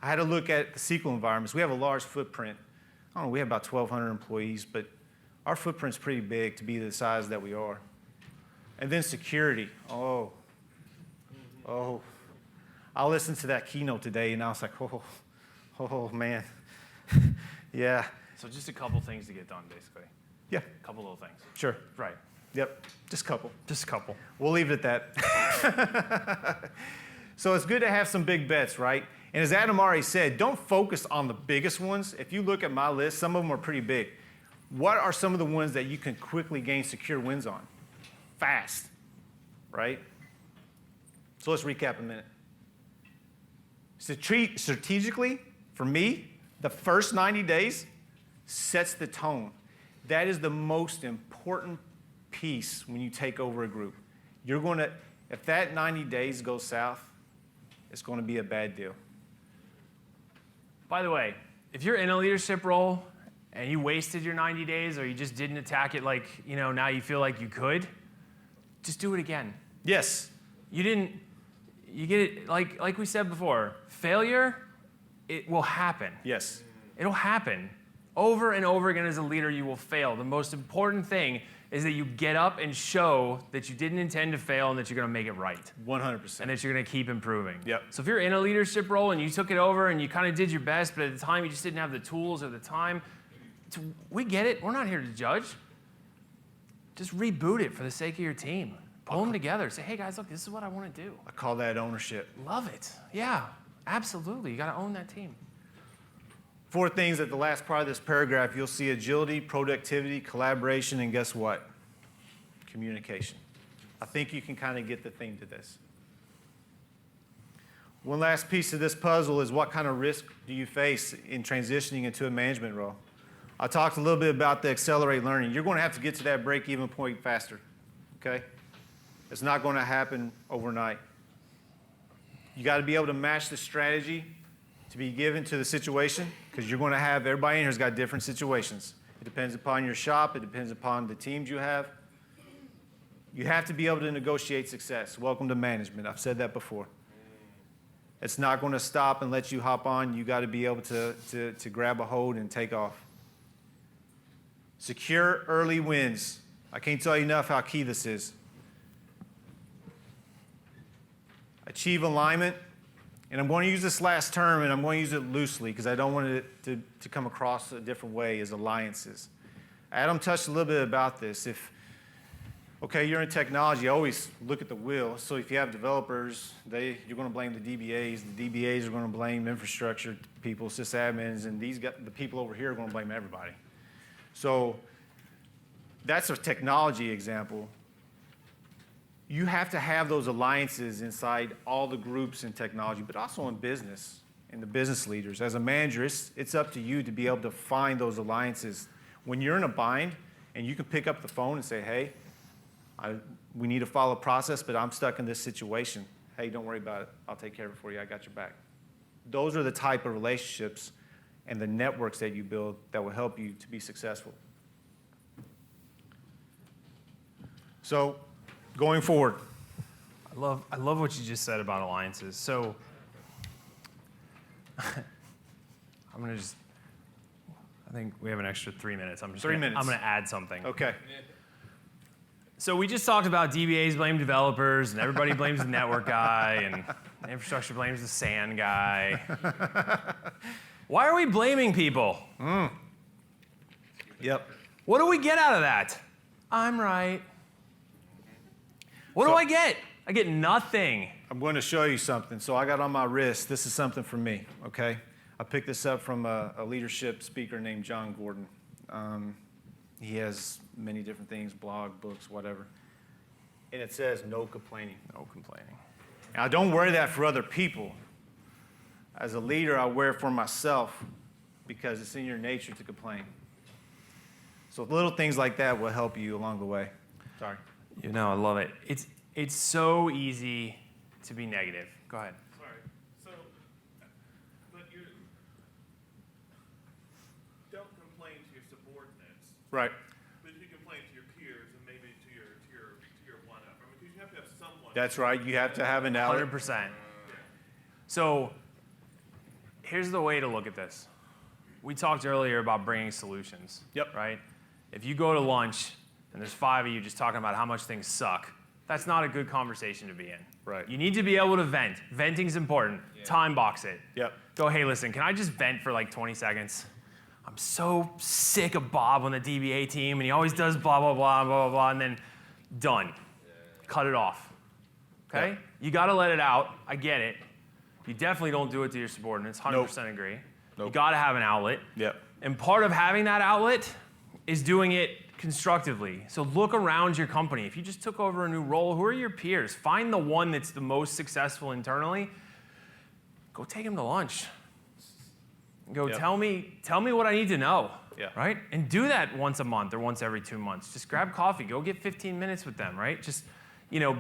I had to look at the SQL environments. We have a large footprint. I don't know, we have about 1,200 employees, but our footprint's pretty big to be the size that we are. And then security. Oh. I listened to that keynote today, and I was like, oh, man. Yeah. So just a couple things to get done, basically. Yeah, A couple little things. sure. Right. Yep, just a couple. Just a couple. We'll leave it at that. So it's good to have some big bets, right? And as Adam already said, don't focus on the biggest ones. If you look at my list, some of them are pretty big. What are some of the ones that you can quickly gain secure wins on? Fast, right? So let's recap a minute. Strategically, for me, the first 90 days, sets the tone. That is the most important piece when you take over a group. You're going to, if that 90 days goes south, it's going to be a bad deal. By the way, if you're in a leadership role and you wasted your 90 days or you just didn't attack it like, now you feel like you could, just do it again. Yes. You get it, like we said before, failure, it will happen. Yes. It'll happen. Over and over again as a leader, you will fail. The most important thing is that you get up and show that you didn't intend to fail and that you're going to make it right. 100%. And that you're going to keep improving. Yep. So if you're in a leadership role and you took it over and you kind of did your best, but at the time you just didn't have the tools or the time, we get it. We're not here to judge. Just reboot it for the sake of your team. Pull them together. Say, hey guys, look, this is what I want to do. I call that ownership. Love it. Yeah, absolutely. You got to own that team. 4 things at the last part of this paragraph. You'll see agility, productivity, collaboration, and guess what? Communication. I think you can kind of get the theme to this. One last piece of this puzzle is what kind of risk do you face in transitioning into a management role? I talked a little bit about the accelerate learning. You're going to have to get to that break-even point faster, okay? It's not going to happen overnight. You got to be able to match the strategy to be given to the situation, because you're going to have, everybody in here has got different situations. It depends upon your shop. It depends upon the teams you have. You have to be able to negotiate success. Welcome to management. I've said that before. It's not going to stop and let you hop on. You got to be able to grab a hold and take off. Secure early wins. I can't tell you enough how key this is. Achieve alignment. And I'm going to use this last term, and I'm going to use it loosely because I don't want it to come across a different way as alliances. Adam touched a little bit about this. Okay, you're in technology, always look at the wheel. So if you have developers, you're going to blame the DBAs. The DBAs are going to blame infrastructure people, sysadmins, and the people over here are going to blame everybody. So that's a technology example. You have to have those alliances inside all the groups in technology, but also in business, and the business leaders. As a manager, it's up to you to be able to find those alliances. When you're in a bind and you can pick up the phone and say, hey, we need to follow a process, but I'm stuck in this situation. Hey, don't worry about it. I'll take care of it for you. I got your back. Those are the type of relationships and the networks that you build that will help you to be successful. So, going forward. I love what you just said about alliances. So I think we have an extra 3 minutes. I'm going to add something. Okay. So we just talked about DBAs blame developers, and everybody blames the network guy, and infrastructure blames the SAN guy. Why are we blaming people? Yep. What do we get out of that? I'm right. What do I get? I get nothing. I'm going to show you something. So I got on my wrist, this is something from me, okay? I picked this up from a leadership speaker named John Gordon. He has many different things, blog, books, whatever. And it says, no complaining. No complaining. And I don't wear that for other people. As a leader, I wear it for myself because it's in your nature to complain. So little things like that will help you along the way. Sorry. I love it. It's so easy to be negative. Go ahead. Sorry. So, but you don't complain to your subordinates. Right. But you complain to your peers and maybe to your one-up. I mean, because you have to have someone. That's right. You have to have an outlet. 100%. So here's the way to look at this. We talked earlier about bringing solutions. Yep. Right? If you go to lunch and there's 5 of you just talking about how much things suck, that's not a good conversation to be in. Right. You need to be able to vent. Venting's important. Yeah. Time box it. Yep. Go, hey, listen, can I just vent for like 20 seconds? I'm so sick of Bob on the DBA team, and he always does blah, blah, blah, blah, blah, blah, and then done. Cut it off. Okay? Yep. You got to let it out. I get it. You definitely don't do it to your subordinates. 100% agree. Nope. You got to have an outlet. Yep. And part of having that outlet is doing it constructively. So look around your company. If you just took over a new role, who are your peers? Find the one that's the most successful internally. Go take him to lunch. Go, Yep. tell me what I need to know. Yeah. Right? And do that once a month or once every 2 months. Just grab coffee, go get 15 minutes with them, right? Just,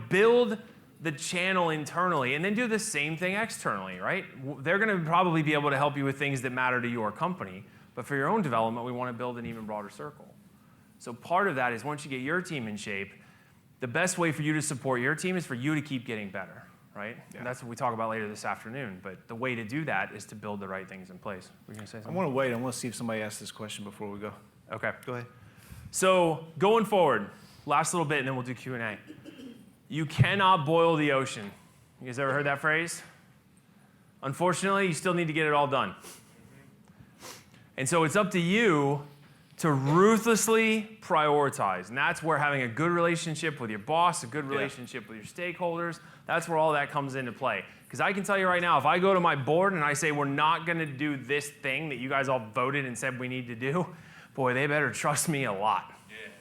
build the channel internally and then do the same thing externally, right? They're going to probably be able to help you with things that matter to your company, but for your own development, we want to build an even broader circle. So part of that is once you get your team in shape, the best way for you to support your team is for you to keep getting better, right? Yeah. And that's what we talk about later this afternoon, but the way to do that is to build the right things in place. Were you going to say I something? want to wait. I want to see if somebody asks this question before we go. Okay. Go ahead. So going forward, last little bit and then we'll do Q&A. You cannot boil the ocean. You guys ever heard that phrase? Unfortunately, you still need to get it all done. And so it's up to you to ruthlessly prioritize. And that's where having a good relationship with your boss, a good relationship with your stakeholders, that's where all that comes into play. Because I can tell you right now, if I go to my board and I say we're not going to do this thing that you guys all voted and said we need to do, boy, they better trust me a lot. Yeah.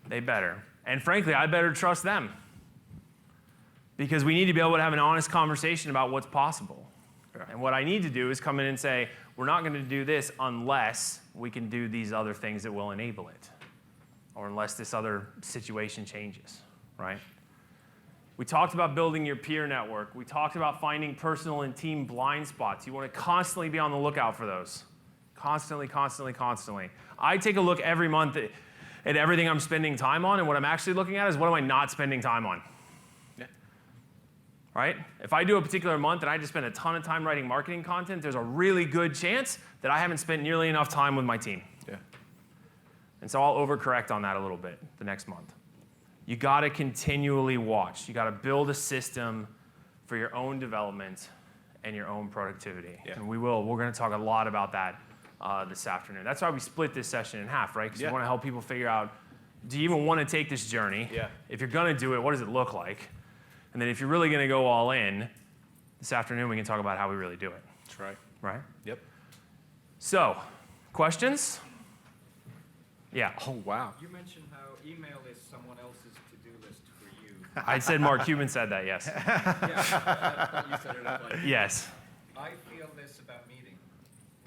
They better. And frankly, I better trust them. Because we need to be able to have an honest conversation about what's possible. Yeah. And what I need to do is come in and say, we're not going to do this unless we can do these other things that will enable it. Or unless this other situation changes, right? We talked about building your peer network. We talked about finding personal and team blind spots. You want to constantly be on the lookout for those. Constantly, constantly, constantly. I take a look every month at everything I'm spending time on, and what I'm actually looking at is what am I not spending time on? Yeah. Right? If I do a particular month and I just spend a ton of time writing marketing content, there's a really good chance that I haven't spent nearly enough time with my team. Yeah. And so I'll overcorrect on that a little bit the next month. You got to continually watch. You got to build a system for your own development and your own productivity. Yeah. And we're going to talk a lot about that this afternoon. That's why we split this session in half, right? Because we want to help people figure out, do you even want to take this journey? Yeah. If you're going to do it, what does it look like? And then if you're really going to go all in, this afternoon we can talk about how we really do it. That's right. Right? Yep. So, questions? Yeah. Oh, wow. You mentioned how email is someone else's to-do list for you. I said Mark Cuban said that, yes. Yeah, you said it up like. Yes. I feel this about meeting.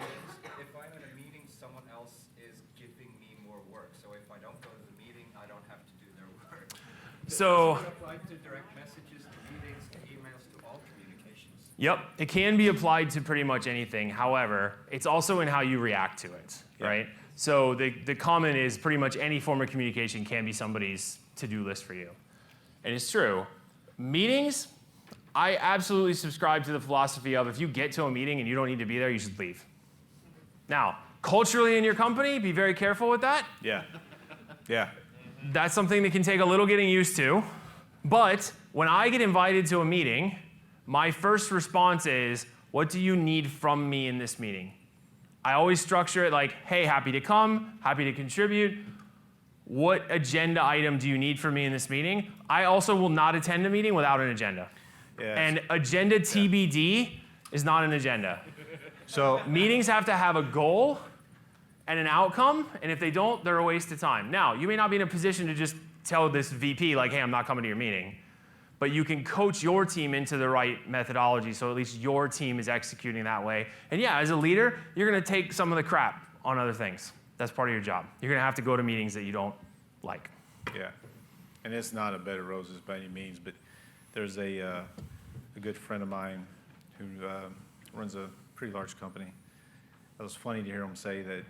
If I'm in a meeting, someone else is giving me more work. So if I don't go to the meeting, I don't have to do their work. So, Does it apply to direct messages, to meetings, to emails, to all communications? yep, it can be applied to pretty much anything. However, it's also in how you react to it, right? So the comment is pretty much any form of communication can be somebody's to-do list for you. And it's true. Meetings, I absolutely subscribe to the philosophy of if you get to a meeting and you don't need to be there, you should leave. Now, culturally in your company, be very careful with that. Yeah. Yeah. That's something that can take a little getting used to. But when I get invited to a meeting, my first response is, what do you need from me in this meeting? I always structure it like, hey, happy to come, happy to contribute. What agenda item do you need from me in this meeting? I also will not attend a meeting without an agenda. Yeah. And agenda TBD is not an agenda. So, Meetings have to have a goal and an outcome, and if they don't, they're a waste of time. Now, you may not be in a position to just tell this VP, like, hey, I'm not coming to your meeting, but you can coach your team into the right methodology so at least your team is executing that way. And yeah, as a leader, you're going to take some of the crap on other things. That's part of your job. You're going to have to go to meetings that you don't like. yeah. And it's not a bed of roses by any means, but there's a good friend of mine who runs a pretty large company. It was funny to hear him say that,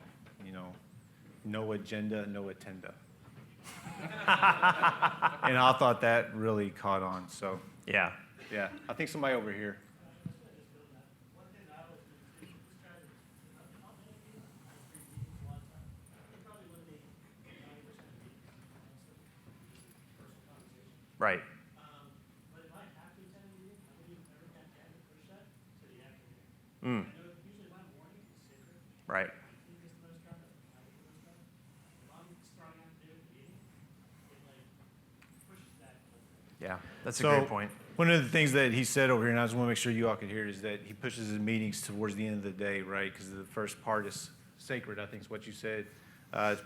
no agenda, no attenda. And I thought that really caught on. So, Yeah. yeah, I think somebody over here. One thing I always do is keep this strategy. Not many people, I have 3 meetings a lot of time. I can probably eliminate 90% of meetings. Personal conversation. Right. But if I have to attend a meeting, I'm gonna do everything I can to push that to the actual meeting. Mm. I know usually my morning is sacred. Right. I think it's the most time, I get the most time. If I'm starting out to do a meeting, it like pushes that whole thing. Yeah, that's a So, great point. One of the things that he said over here, and I just want to make sure you all could hear it, is that he pushes his meetings towards the end of the day, right? Because the first part is sacred, I think is what you said,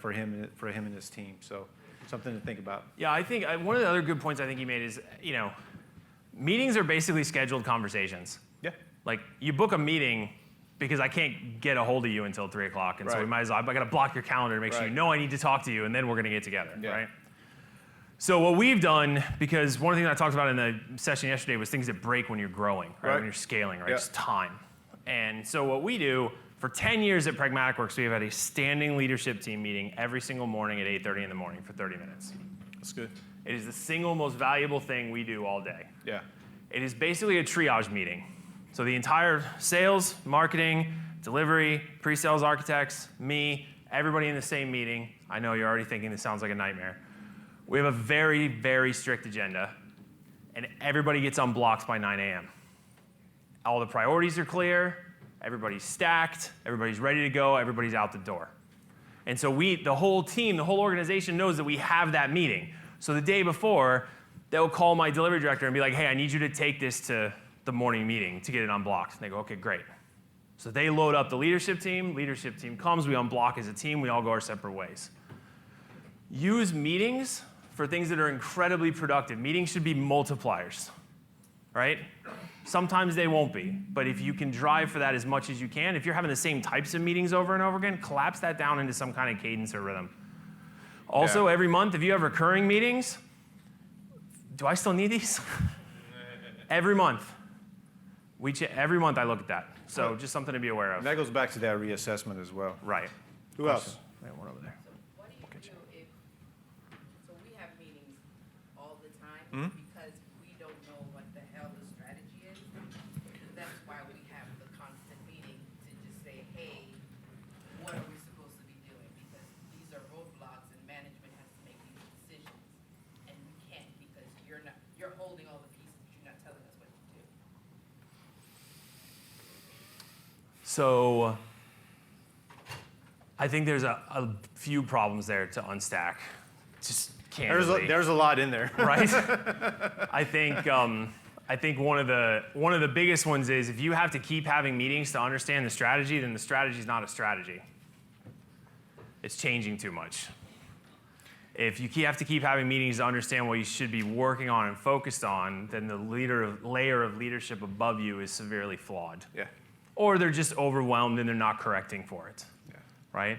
for him and his team. So something to think about. Yeah, I think one of the other good points I think you made is, meetings are basically scheduled conversations. Yeah. Like, you book a meeting because I can't get a hold of you until 3 o'clock. And so we Right. might as well, I got to block your calendar to make sure Right. you know I need to talk to you, and then we're going to get together, Yeah. right? So what we've done, because one of the things I talked about in the session yesterday was things that break when you're growing, right? Right. When you're scaling, right? Yeah. It's time. And so what we do, for 10 years at Pragmatic Works, we have had a standing leadership team meeting every single morning at 8:30 in the morning for 30 minutes. That's good. It is the single most valuable thing we do all day. Yeah. It is basically a triage meeting. So the entire sales, marketing, delivery, pre-sales architects, me, everybody in the same meeting. I know you're already thinking this sounds like a nightmare. We have a very, very strict agenda, and everybody gets unblocked by 9 a.m. All the priorities are clear, everybody's stacked, everybody's ready to go, everybody's out the door. And so the whole team, the whole organization knows that we have that meeting. So the day before, they'll call my delivery director and be like, hey, I need you to take this to the morning meeting to get it unblocked. And they go, okay, great. So they load up the leadership team comes, we unblock as a team, we all go our separate ways. Use meetings for things that are incredibly productive. Meetings should be multipliers, right? Sometimes they won't be, but if you can drive for that as much as you can, if you're having the same types of meetings over and over again, collapse that down into some kind of cadence or rhythm. Also, every month, if you have recurring meetings, do I still need these? Every month. Every month I look at that. So just something to be aware of. And that goes back to that reassessment as well. Right. Who else? Wait, one over there. What do you do if, so we have meetings all the time Hmm? because we don't know what the hell the strategy is. That's why we have the constant meeting to just say, hey, what are we supposed to be doing? Because these are roadblocks and management has to make these decisions. And we can't because you're holding all the pieces, but you're not telling us what to do. So I think there's a few problems there to unstack. Just candidly. There's a lot in there. Right? I think one of the biggest ones is if you have to keep having meetings to understand the strategy, then the strategy is not a strategy. It's changing too much. If you have to keep having meetings to understand what you should be working on and focused on, then the layer of leadership above you is severely flawed. Yeah. Or they're just overwhelmed and they're not correcting for it. Yeah. Right?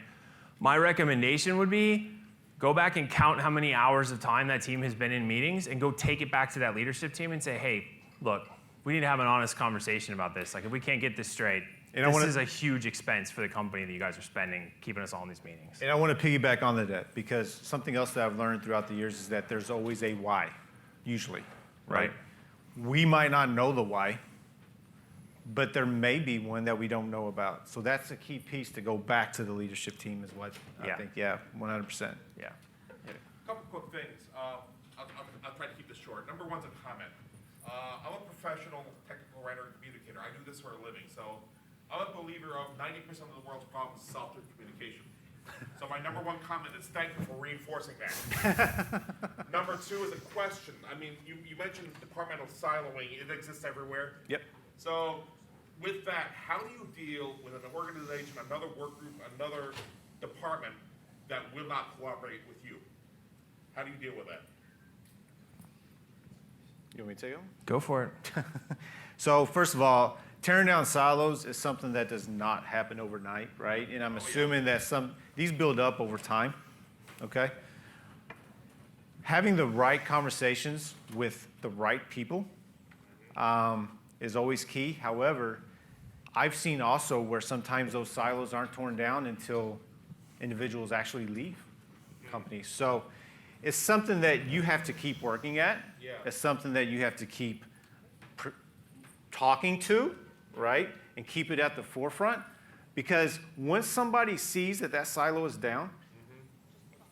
My recommendation would be go back and count how many hours of time that team has been in meetings and go take it back to that leadership team and say, hey, look, we need to have an honest conversation about this. Like, if we can't get this straight, this is a huge expense for the company that you guys are spending keeping us all in these meetings. And I want to piggyback on that because something else that I've learned throughout the years is that there's always a why, usually. Right. We might not know the why, but there may be one that we don't know about. So that's a key piece to go back to the leadership team is what I think, 100%. Yeah. A couple quick things. I'll try to keep this short. Number one's a comment. I'm a professional technical writer and communicator. I do this for a living. So I'm a believer of 90% of the world's problems solved through communication. So my number one comment is thank you for reinforcing that. Number two is a question. I mean, you mentioned departmental siloing. It exists everywhere. Yep. So with that, how do you deal with an organization, another work group, another department that will not cooperate with you? How do you deal with that? You want me to take it? Go for it. So first of all, tearing down silos is something that does not happen overnight, right? And I'm assuming that these build up over time, okay? Having the right conversations with the right people is always key. However, I've seen also where sometimes those silos aren't torn down until individuals actually leave companies. So it's something that you have to keep working at. Yeah. It's something that you have to keep talking to, right? And keep it at the forefront. Because once somebody sees that silo is down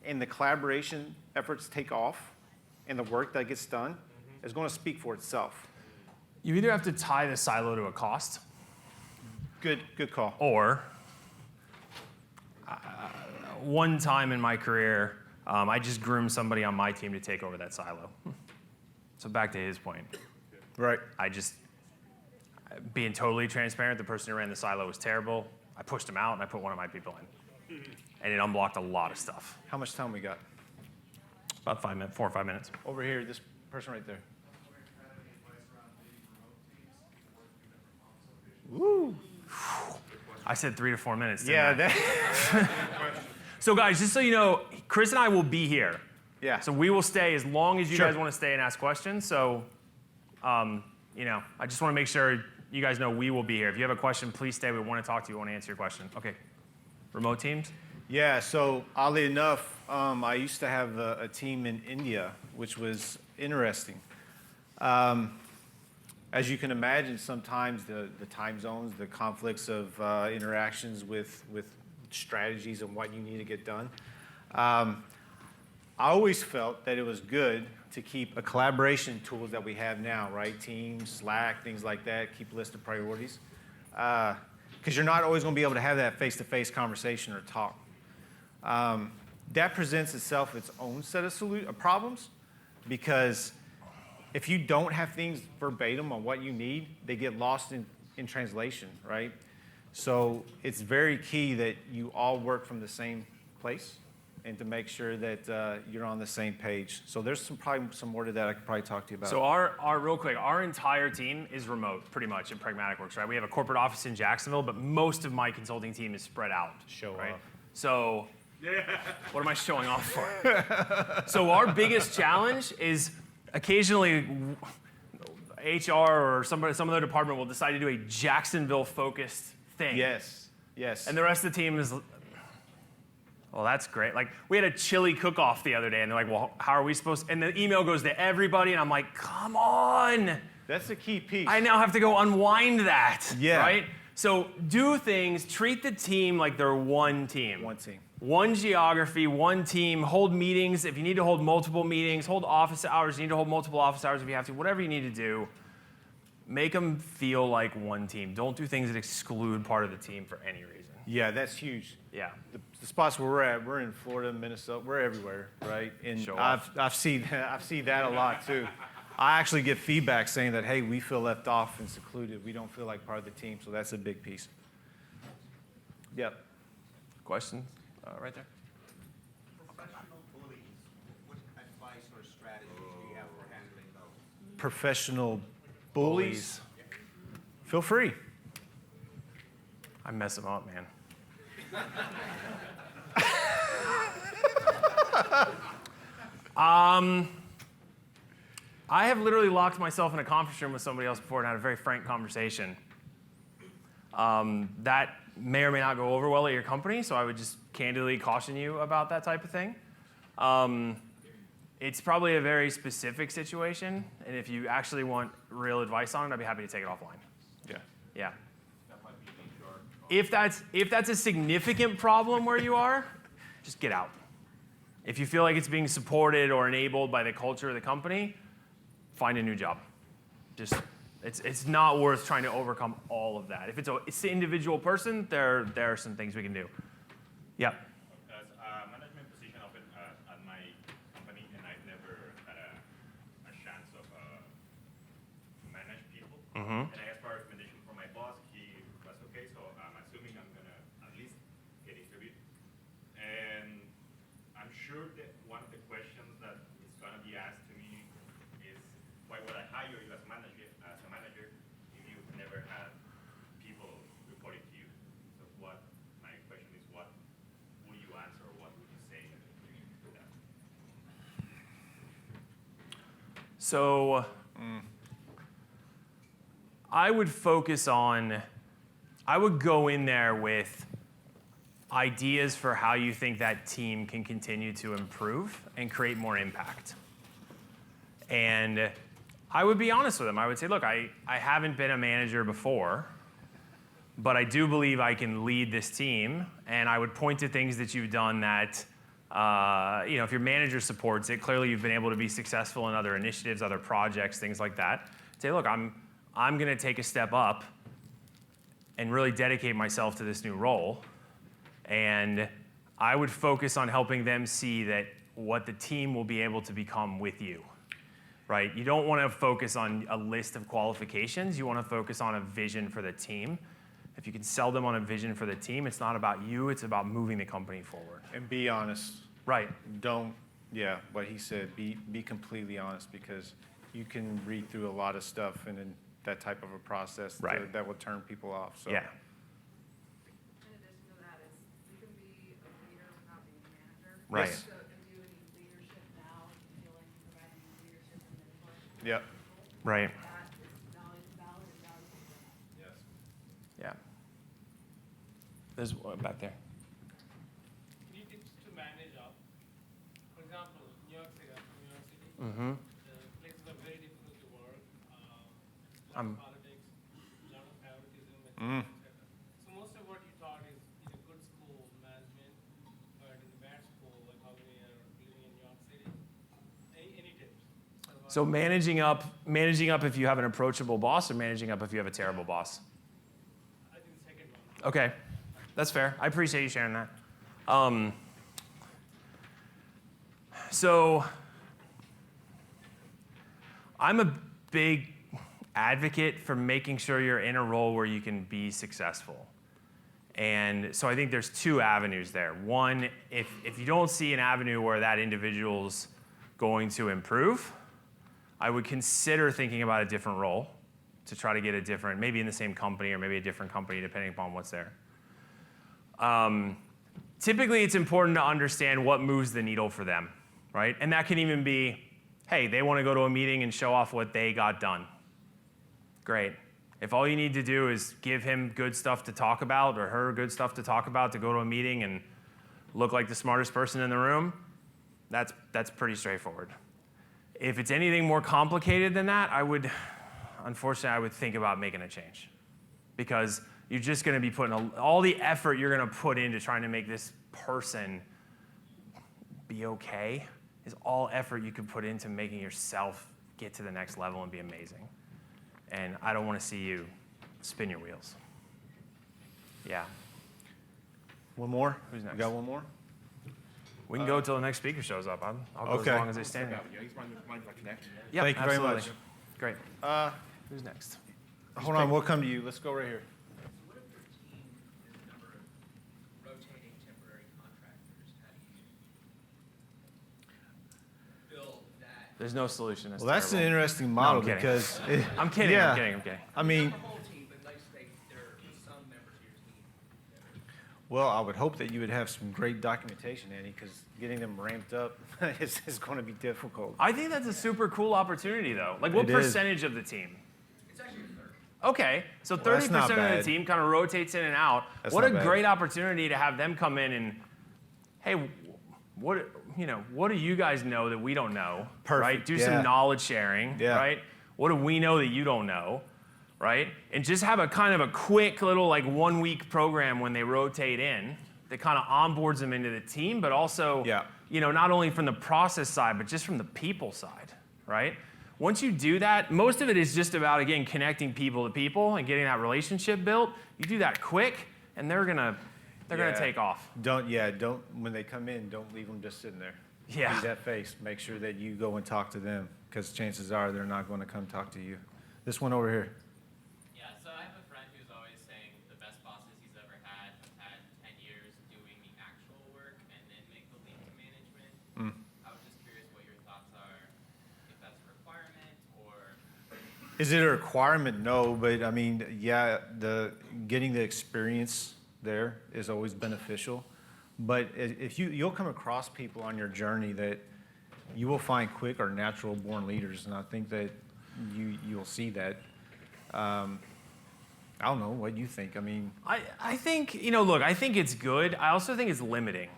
and the collaboration efforts take off and the work that gets done, it's going to speak for itself. You either have to tie the silo to a cost, Good call. or one time in my career, I just groomed somebody on my team to take over that silo. So back to his point, Right. being totally transparent, the person who ran the silo was terrible. I pushed him out and I put one of my people in. And it unblocked a lot of stuff. How much time we got? About 4 or 5 minutes. Over here, this person right there. Woo! I said 3 to 4 minutes. didn't Yeah, I? that, So guys, just so you know, Chris and I will be here. yeah. So we will stay as long as you Sure. guys want to stay and ask questions. So, you know, I just want to make sure you guys know we will be here. If you have a question, please stay. We want to talk to you. We want to answer your question. Okay. Remote teams? Yeah, so oddly enough, I used to have a team in India, which was interesting. As you can imagine, sometimes the time zones, the conflicts of interactions with strategies and what you need to get done. I always felt that it was good to keep a collaboration tools that we have now, right? Teams, Slack, things like that, keep a list of priorities. Because you're not always going to be able to have that face-to-face conversation or talk. That presents itself its own set of problems, because if you don't have things verbatim on what you need, they get lost in translation, right? So it's very key that you all work from the same place and to make sure that you're on the same page. So there's probably some more to that I could probably talk to you about. So our real quick, our entire team is remote, pretty much, in Pragmatic Works, right? We have a corporate office in Jacksonville, but most of my consulting team is spread out. Show right? off. So what am I showing off for? So our biggest challenge is occasionally HR or some other department will decide to do a Jacksonville-focused thing. Yes, yes. And the rest of the team is, well, that's great. Like, we had a chili cook-off the other day, and they're like, well, how are we supposed to? And the email goes to everybody, and I'm like, come on. That's the key piece. I now have to go unwind that, Yeah. right? So do things, treat the team like they're one team. One team. One geography, one team, hold meetings. If you need to hold multiple meetings, hold office hours. You need to hold multiple office hours if you have to. Whatever you need to do, make them feel like one team. Don't do things that exclude part of the team for any reason. Yeah, that's huge. Yeah. The spots where we're at, we're in Florida, Minnesota, we're everywhere, right? And Show off. I've seen that a lot too. I actually get feedback saying that, hey, we feel left off and secluded. We don't feel like part of the team, so that's a big piece. Yep. Questions? Right there. Professional bullies, what advice or strategies do you have for handling those? Professional bullies. Feel free. I mess them up, man. I have literally locked myself in a conference room with somebody else before and had a very frank conversation. That may or may not go over well at your company, so I would just candidly caution you about that type of thing. It's probably a very specific situation, and if you actually want real advice on it, I'd be happy to take it offline. Yeah. Yeah. If that's a significant problem where you are, just get out. If you feel like it's being supported or enabled by the culture of the company, find a new job. Just it's not worth trying to overcome all of that. If it's the individual person, there are some things we can do. Yeah. As a management position open at my company, and I've never had a chance of manage people. Mm-hmm. And I asked for a recommendation from my boss. He was okay, so I'm assuming I'm gonna at least get interviewed. And I'm sure that one of the questions that is gonna be asked to me is, why would I hire you as a manager if you've never had people reporting to you? So my question is, what would you answer, or what would you say to that? So I would go in there with ideas for how you think that team can continue to improve and create more impact. And I would be honest with them. I would say, look, I haven't been a manager before, but I do believe I can lead this team. And I would point to things that you've done that, if your manager supports it, clearly you've been able to be successful in other initiatives, other projects, things like that. Say, look, I'm going to take a step up and really dedicate myself to this new role. And I would focus on helping them see that what the team will be able to become with you, right? You don't want to focus on a list of qualifications. You want to focus on a vision for the team. If you can sell them on a vision for the team, it's not about you, it's about moving the company forward. And be honest. Right. What he said, be completely honest, because you can read through a lot of stuff and then that type of a process Right. that will turn people off. So. Yeah. Right. Yes. So do you need leadership now? Do you feel like you're providing leadership and mentorship? Yep. Right. That is valid and valuable. Yes. Yeah. There's one back there. Three tips to manage up. For example, New York City. Mm-hmm. The places are very difficult to work. A lot I'm- of politics, a lot of favoritism, Mm. etc. So most of what you taught is in a good school management, but in a bad school, like how we are living in New York City. Any tips? So managing up if you have an approachable boss, or managing up if you have a terrible boss. I think the second one. Okay, that's fair. I appreciate you sharing that. So I'm a big advocate for making sure you're in a role where you can be successful. And so I think there's two avenues there. One, if you don't see an avenue where that individual's going to improve, I would consider thinking about a different role to try to get a different, maybe in the same company or maybe a different company depending upon what's there. Typically, it's important to understand what moves the needle for them, right? And that can even be, hey, they want to go to a meeting and show off what they got done. Great. If all you need to do is give him good stuff to talk about or her good stuff to talk about to go to a meeting and look like the smartest person in the room, that's pretty straightforward. If it's anything more complicated than that, unfortunately, I would think about making a change. Because you're just going to be putting all the effort you're going to put into trying to make this person be okay is all effort you could put into making yourself get to the next level and be amazing. And I don't want to see you spin your wheels. Yeah. One more? Who's next? You got one more? We can go until the next speaker shows up. I'll go Okay. as long as they stand here. Yeah, he's mind if I connect? Yep, Thank you very absolutely. much. Great. Who's next? Hold on, we'll come to you. Let's go right here. What if your team is a number of rotating temporary contractors? How do you build that? There's no solution. Well, that's an terrible. interesting model kidding. because I'm kidding. Yeah. I'm kidding. I mean, Not the whole team, but let's say there are some members of your team that are. well, I would hope that you would have some great documentation, Andy, because getting them ramped up is going to be difficult. I think that's a super cool opportunity, though. Like, what It is. percentage of the team? It's actually a third. Okay, so Well, that's 30% not of the bad. team kind of rotates in and out. That's What a not bad. great opportunity to have them come in and, hey, what do you guys know that we don't know? Perfect, Right? Do yeah. some knowledge sharing. Yeah. Right? What do we know that you don't know? Right? And just have a kind of a quick little 1 week program when they rotate in that kind of onboards them into the team, but also, Yeah. not only from the process side, but just from the people side, right? Once you do that, most of it is just about, again, connecting people to people and getting that relationship built. You do that quick, and they're gonna take off. Don't when they come in, don't leave them just sitting there. Yeah. See that face. Make sure that you go and talk to them because chances are they're not going to come talk to you. This one over here. Yeah, so I have a friend who's always saying the best bosses he's ever had have had 10 years doing the actual work and then make the leap to management. I was just curious what your thoughts are, if that's a requirement or... Is it a requirement? No, but I mean, yeah, getting the experience there is always beneficial. But if you'll come across people on your journey that you will find quick are natural born leaders, and I think that you'll see that. I don't know what you think. I mean, I think, look, I think it's good. I also think it's limiting.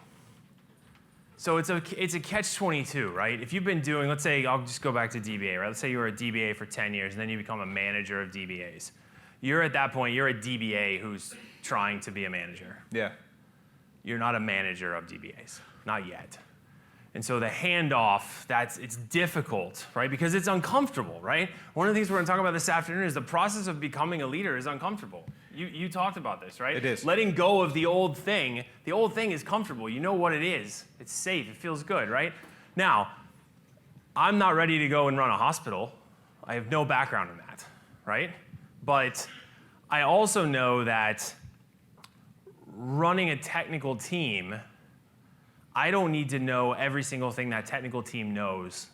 So it's a catch-22, right? If you've been doing, let's say, I'll just go back to DBA, right? Let's say you were a DBA for 10 years, and then you become a manager of DBAs. You're at that point, you're a DBA who's trying to be a manager. yeah. You're not a manager of DBAs, not yet. And so the handoff, it's difficult, right? Because it's uncomfortable, right? One of the things we're gonna talk about this afternoon is the process of becoming a leader is uncomfortable. You talked about this, right? It is. Letting go of the old thing is comfortable. You know what it is. It's safe, it feels good, right? Now, I'm not ready to go and run a hospital. I have no background in that, right? But I also know that running a technical team, I don't need to know every single thing that technical team knows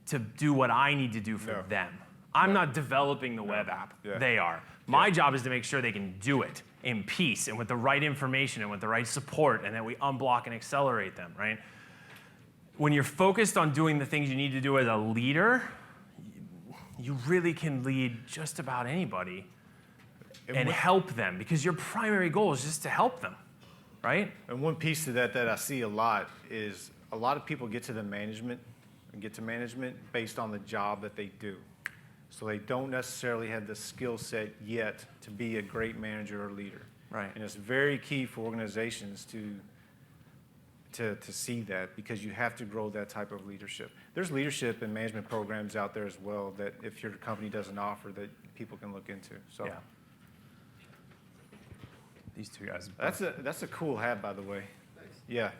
to do what I need to do for No. them. I'm not developing the web app. Yeah. They are. My job is to make sure they can do it in peace and with the right information and with the right support and that we unblock and accelerate them, right? when you're focused on doing the things you need to do as a leader, you really can lead just about anybody and help them, because your primary goal is just to help them, right? And one piece to that I see a lot is a lot of people get to management based on the job that they do. So they don't necessarily have the skill set yet to be a great manager or leader. Right. And it's very key for organizations to see that, because you have to grow that type of leadership. There's leadership and management programs out there as well that if your company doesn't offer, that people can look into. So Yeah. These two guys. that's a cool hat, by the way. Thanks. Yeah.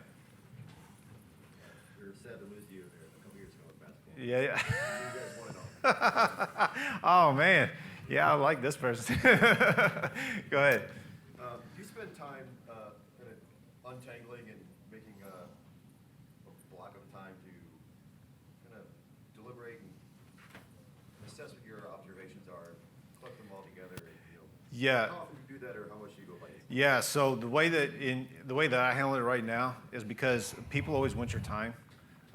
We were sad to lose you there a couple years ago with basketball. Yeah. You guys won it all. Oh man. Yeah, I like this person. Go ahead. Do you spend time kind of untangling and making a block of time to kind of deliberate and assess what your observations are, collect them all together, and Yeah. how often do you do that, or how much do you go by? Yeah, so the way that I handle it right now is because people always want your time.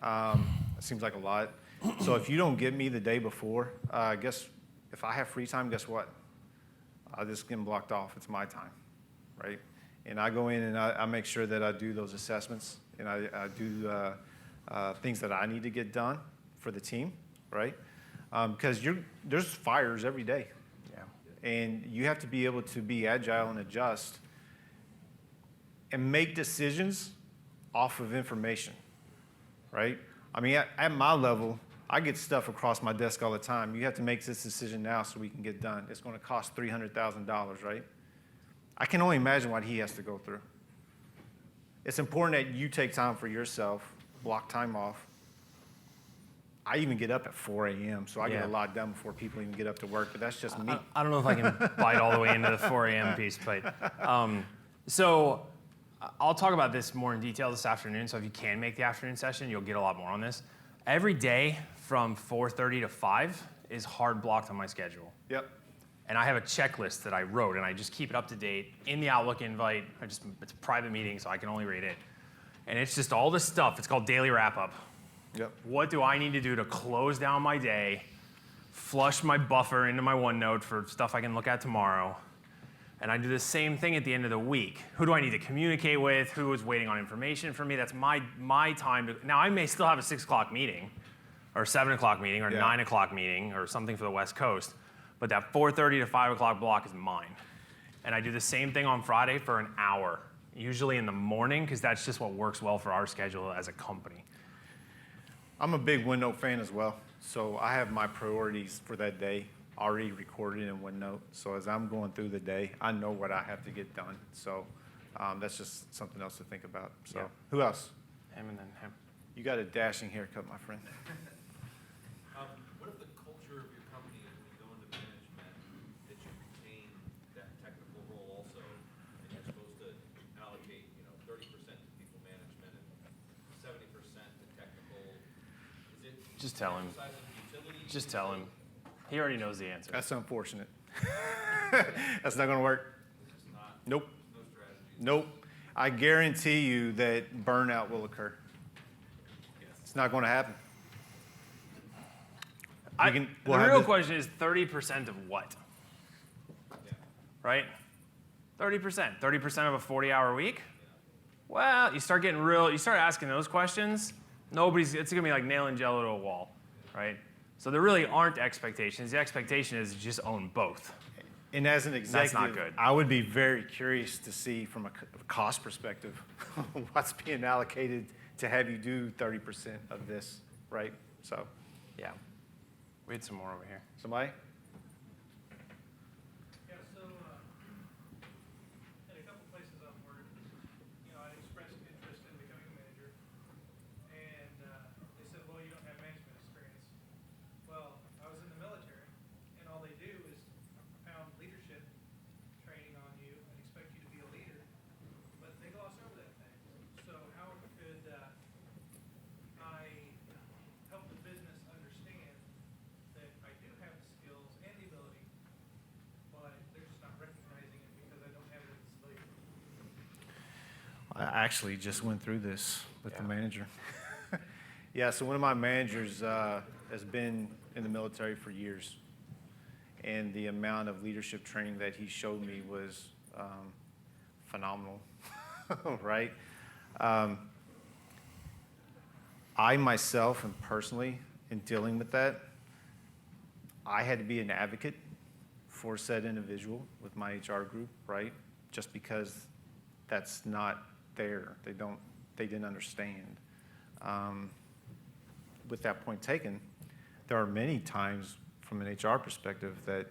It seems like a lot. So if you don't get me the day before, guess if I have free time, guess what? I'll just get blocked off. It's my time, right? And I go in and I make sure that I do those assessments, and I do things that I need to get done for the team, right? Because there's fires every day. Yeah. And you have to be able to be agile and adjust and make decisions off of information, right? I mean, at my level, I get stuff across my desk all the time. You have to make this decision now so we can get done. It's going to cost $300,000, right? I can only imagine what he has to go through. It's important that you take time for yourself, block time off. I even get up at 4 a.m., so I get a lot done before people even get up to work, but that's just me. I don't know if I can bite all the way into the 4 a.m. piece, but so I'll talk about this more in detail this afternoon, so if you can make the afternoon session, you'll get a lot more on this. Every day from 4:30 to 5 is hard blocked on my schedule. Yep. And I have a checklist that I wrote, and I just keep it up to date in the Outlook invite. It's a private meeting, so I can only read it. And it's just all this stuff. It's called daily wrap-up. Yep. What do I need to do to close down my day, flush my buffer into my OneNote for stuff I can look at tomorrow, and I do the same thing at the end of the week. Who do I need to communicate with? Who is waiting on information from me? That's my time to. Now, I may still have a 6 o'clock meeting, or 7 o'clock meeting, or 9 o'clock meeting, or something for the West Coast, but that 4:30 to 5 o'clock block is mine. And I do the same thing on Friday for an hour, usually in the morning, because that's just what works well for our schedule as a company. I'm a big OneNote fan as well, so I have my priorities for that day already recorded in OneNote. So as I'm going through the day, I know what I have to get done. So that's just something else to think about. So who else? Him and then him. You got a dashing haircut, my friend. What if the culture of your company is when you go into management that you retain that technical role also, and you're supposed to allocate, 30% to people management and 70% to technical? Is it Just tell him. exercise of utility? Just tell him. He already knows the answer. That's unfortunate. That's not going to work. It's just not. Nope. No strategy. Nope. I guarantee you that burnout will occur. It's not going to happen. The real question is 30% of what? Right? 30%. 30% of a 40-hour week? Well, you start asking those questions, it's going to be like nailing Jello to a wall, right? So there really aren't expectations. The expectation is just own both. And as an executive, That's not good. I would be very curious to see from a cost perspective what's being allocated to have you do 30% of this, right? So, Yeah. We had some more over here. somebody? Yeah, so, in a couple places I've worked, I expressed interest in becoming a manager, and they said, well, you don't have management experience. Well, I was in the military, and all they do is pound leadership training on you and expect you to be a leader, but they gloss over that thing. So how could I help the business understand that I do have the skills and the ability, but they're just not recognizing it because I don't have it as a civilian? I actually just went through this with the manager. Yeah, so one of my managers has been in the military for years, and the amount of leadership training that he showed me was phenomenal, right? I myself, and personally, in dealing with that, I had to be an advocate for said individual with my HR group, right? Just because that's not there. They didn't understand. With that point taken, there are many times from an HR perspective that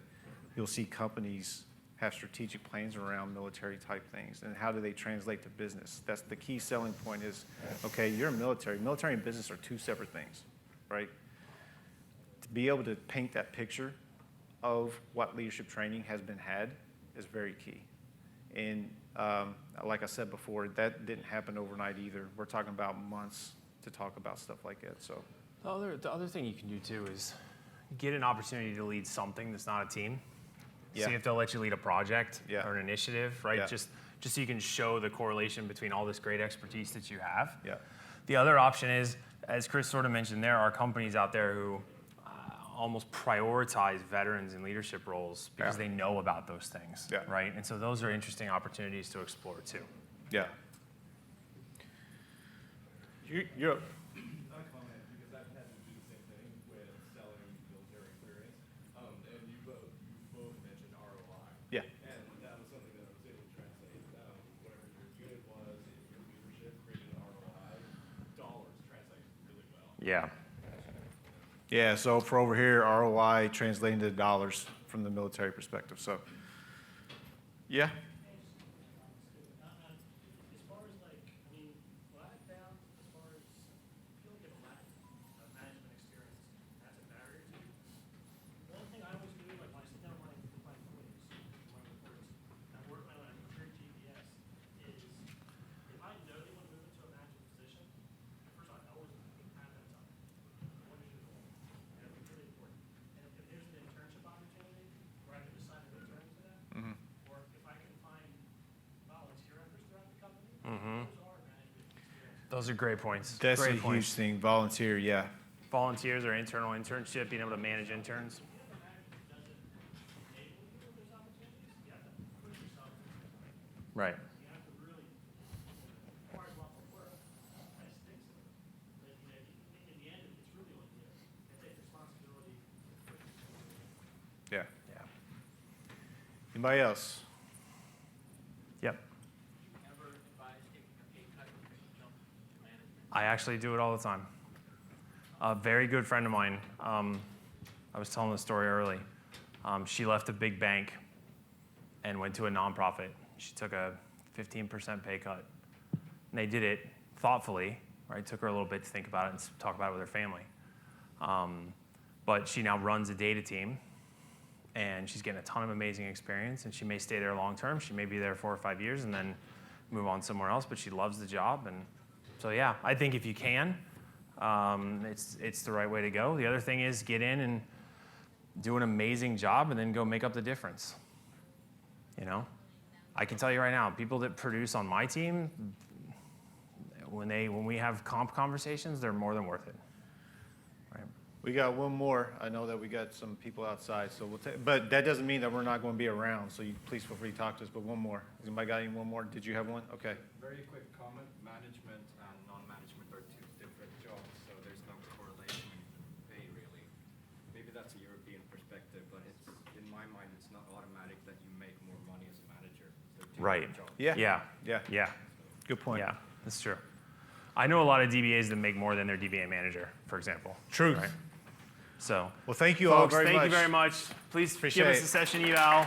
you'll see companies have strategic plans around military type things, and how do they translate to business? That's the key selling point is, okay, you're military. Military and business are two separate things, right? To be able to paint that picture of what leadership training has been had is very key. And like I said before, that didn't happen overnight either. We're talking about months to talk about stuff like that. So The other thing you can do too is get an opportunity to lead something that's not a team. Yeah. See if they'll let you lead a project Yeah. or an initiative, right? Yeah. Just so you can show the correlation between all this great expertise that you have. Yeah. The other option is, as Chris sort of mentioned, there are companies out there who almost prioritize veterans in leadership roles because they know about those things, Yeah. right? And so those are interesting opportunities to explore too. yeah. You're I comment because I've had to do the same thing with selling military experience. And you both mentioned ROI. Yeah. And that was something that I was able to translate. Whatever your unit was in your leadership created an ROI. Dollars translate really well. Yeah. Yeah, so for over here, ROI translating to dollars from the military perspective. So, yeah. As far as like, I mean, what I found as far as if you don't get a lack of management experience, that's a barrier to you. One thing I always do, like when I sit down with my employees, my reports, and I work when I procure GPS, is if I know they want to move into a management position, first I always have that time. What is your goal? And it's really important. And if there's an internship opportunity where I can assign an intern to that, or if I can find volunteer members throughout the company, those are management experiences. Those are great points. That's great a points. huge thing. Volunteer, yeah. Volunteers or internal internship, being able to manage interns. Right. You have to really, requires a lot more work. That stinks. But you know, in the end, it's really on you. You take responsibility. Yeah. Yeah. Anybody else? Yep. Ever advise taking a pay cut because you jump to management? I actually do it all the time. A very good friend of mine, I was telling the story early. She left a big bank and went to a nonprofit. She took a 15% pay cut. And they did it thoughtfully, right? Took her a little bit to think about it and talk about it with her family. But she now runs a data team, and she's getting a ton of amazing experience, and she may stay there long term. She may be there 4 or 5 years and then move on somewhere else, but she loves the job. And so, yeah, I think if you can, it's the right way to go. The other thing is get in and do an amazing job and then go make up the difference. You know, I can tell you right now, people that produce on my team, when we have comp conversations, they're more than worth it. Right? We got one more. I know that we got some people outside, so we'll take. But that doesn't mean that we're not going to be around. So you please feel free to talk to us. But one more. Has anybody got any one more? Did you have one? Okay. Very quick comment, management and non-management are two different jobs, so there's no correlation in pay really. Maybe that's a European perspective, but it's, in my mind, it's not automatic that you make more money as a manager. They're two Right. different jobs. Yeah. Yeah. Yeah. Yeah. Good point. Yeah, that's true. I know a lot of DBAs that make more than their DBA manager, for example. Truth. Right? So, Well, thank you all folks, very much. thank you very much. Please Appreciate give us it. a session eval.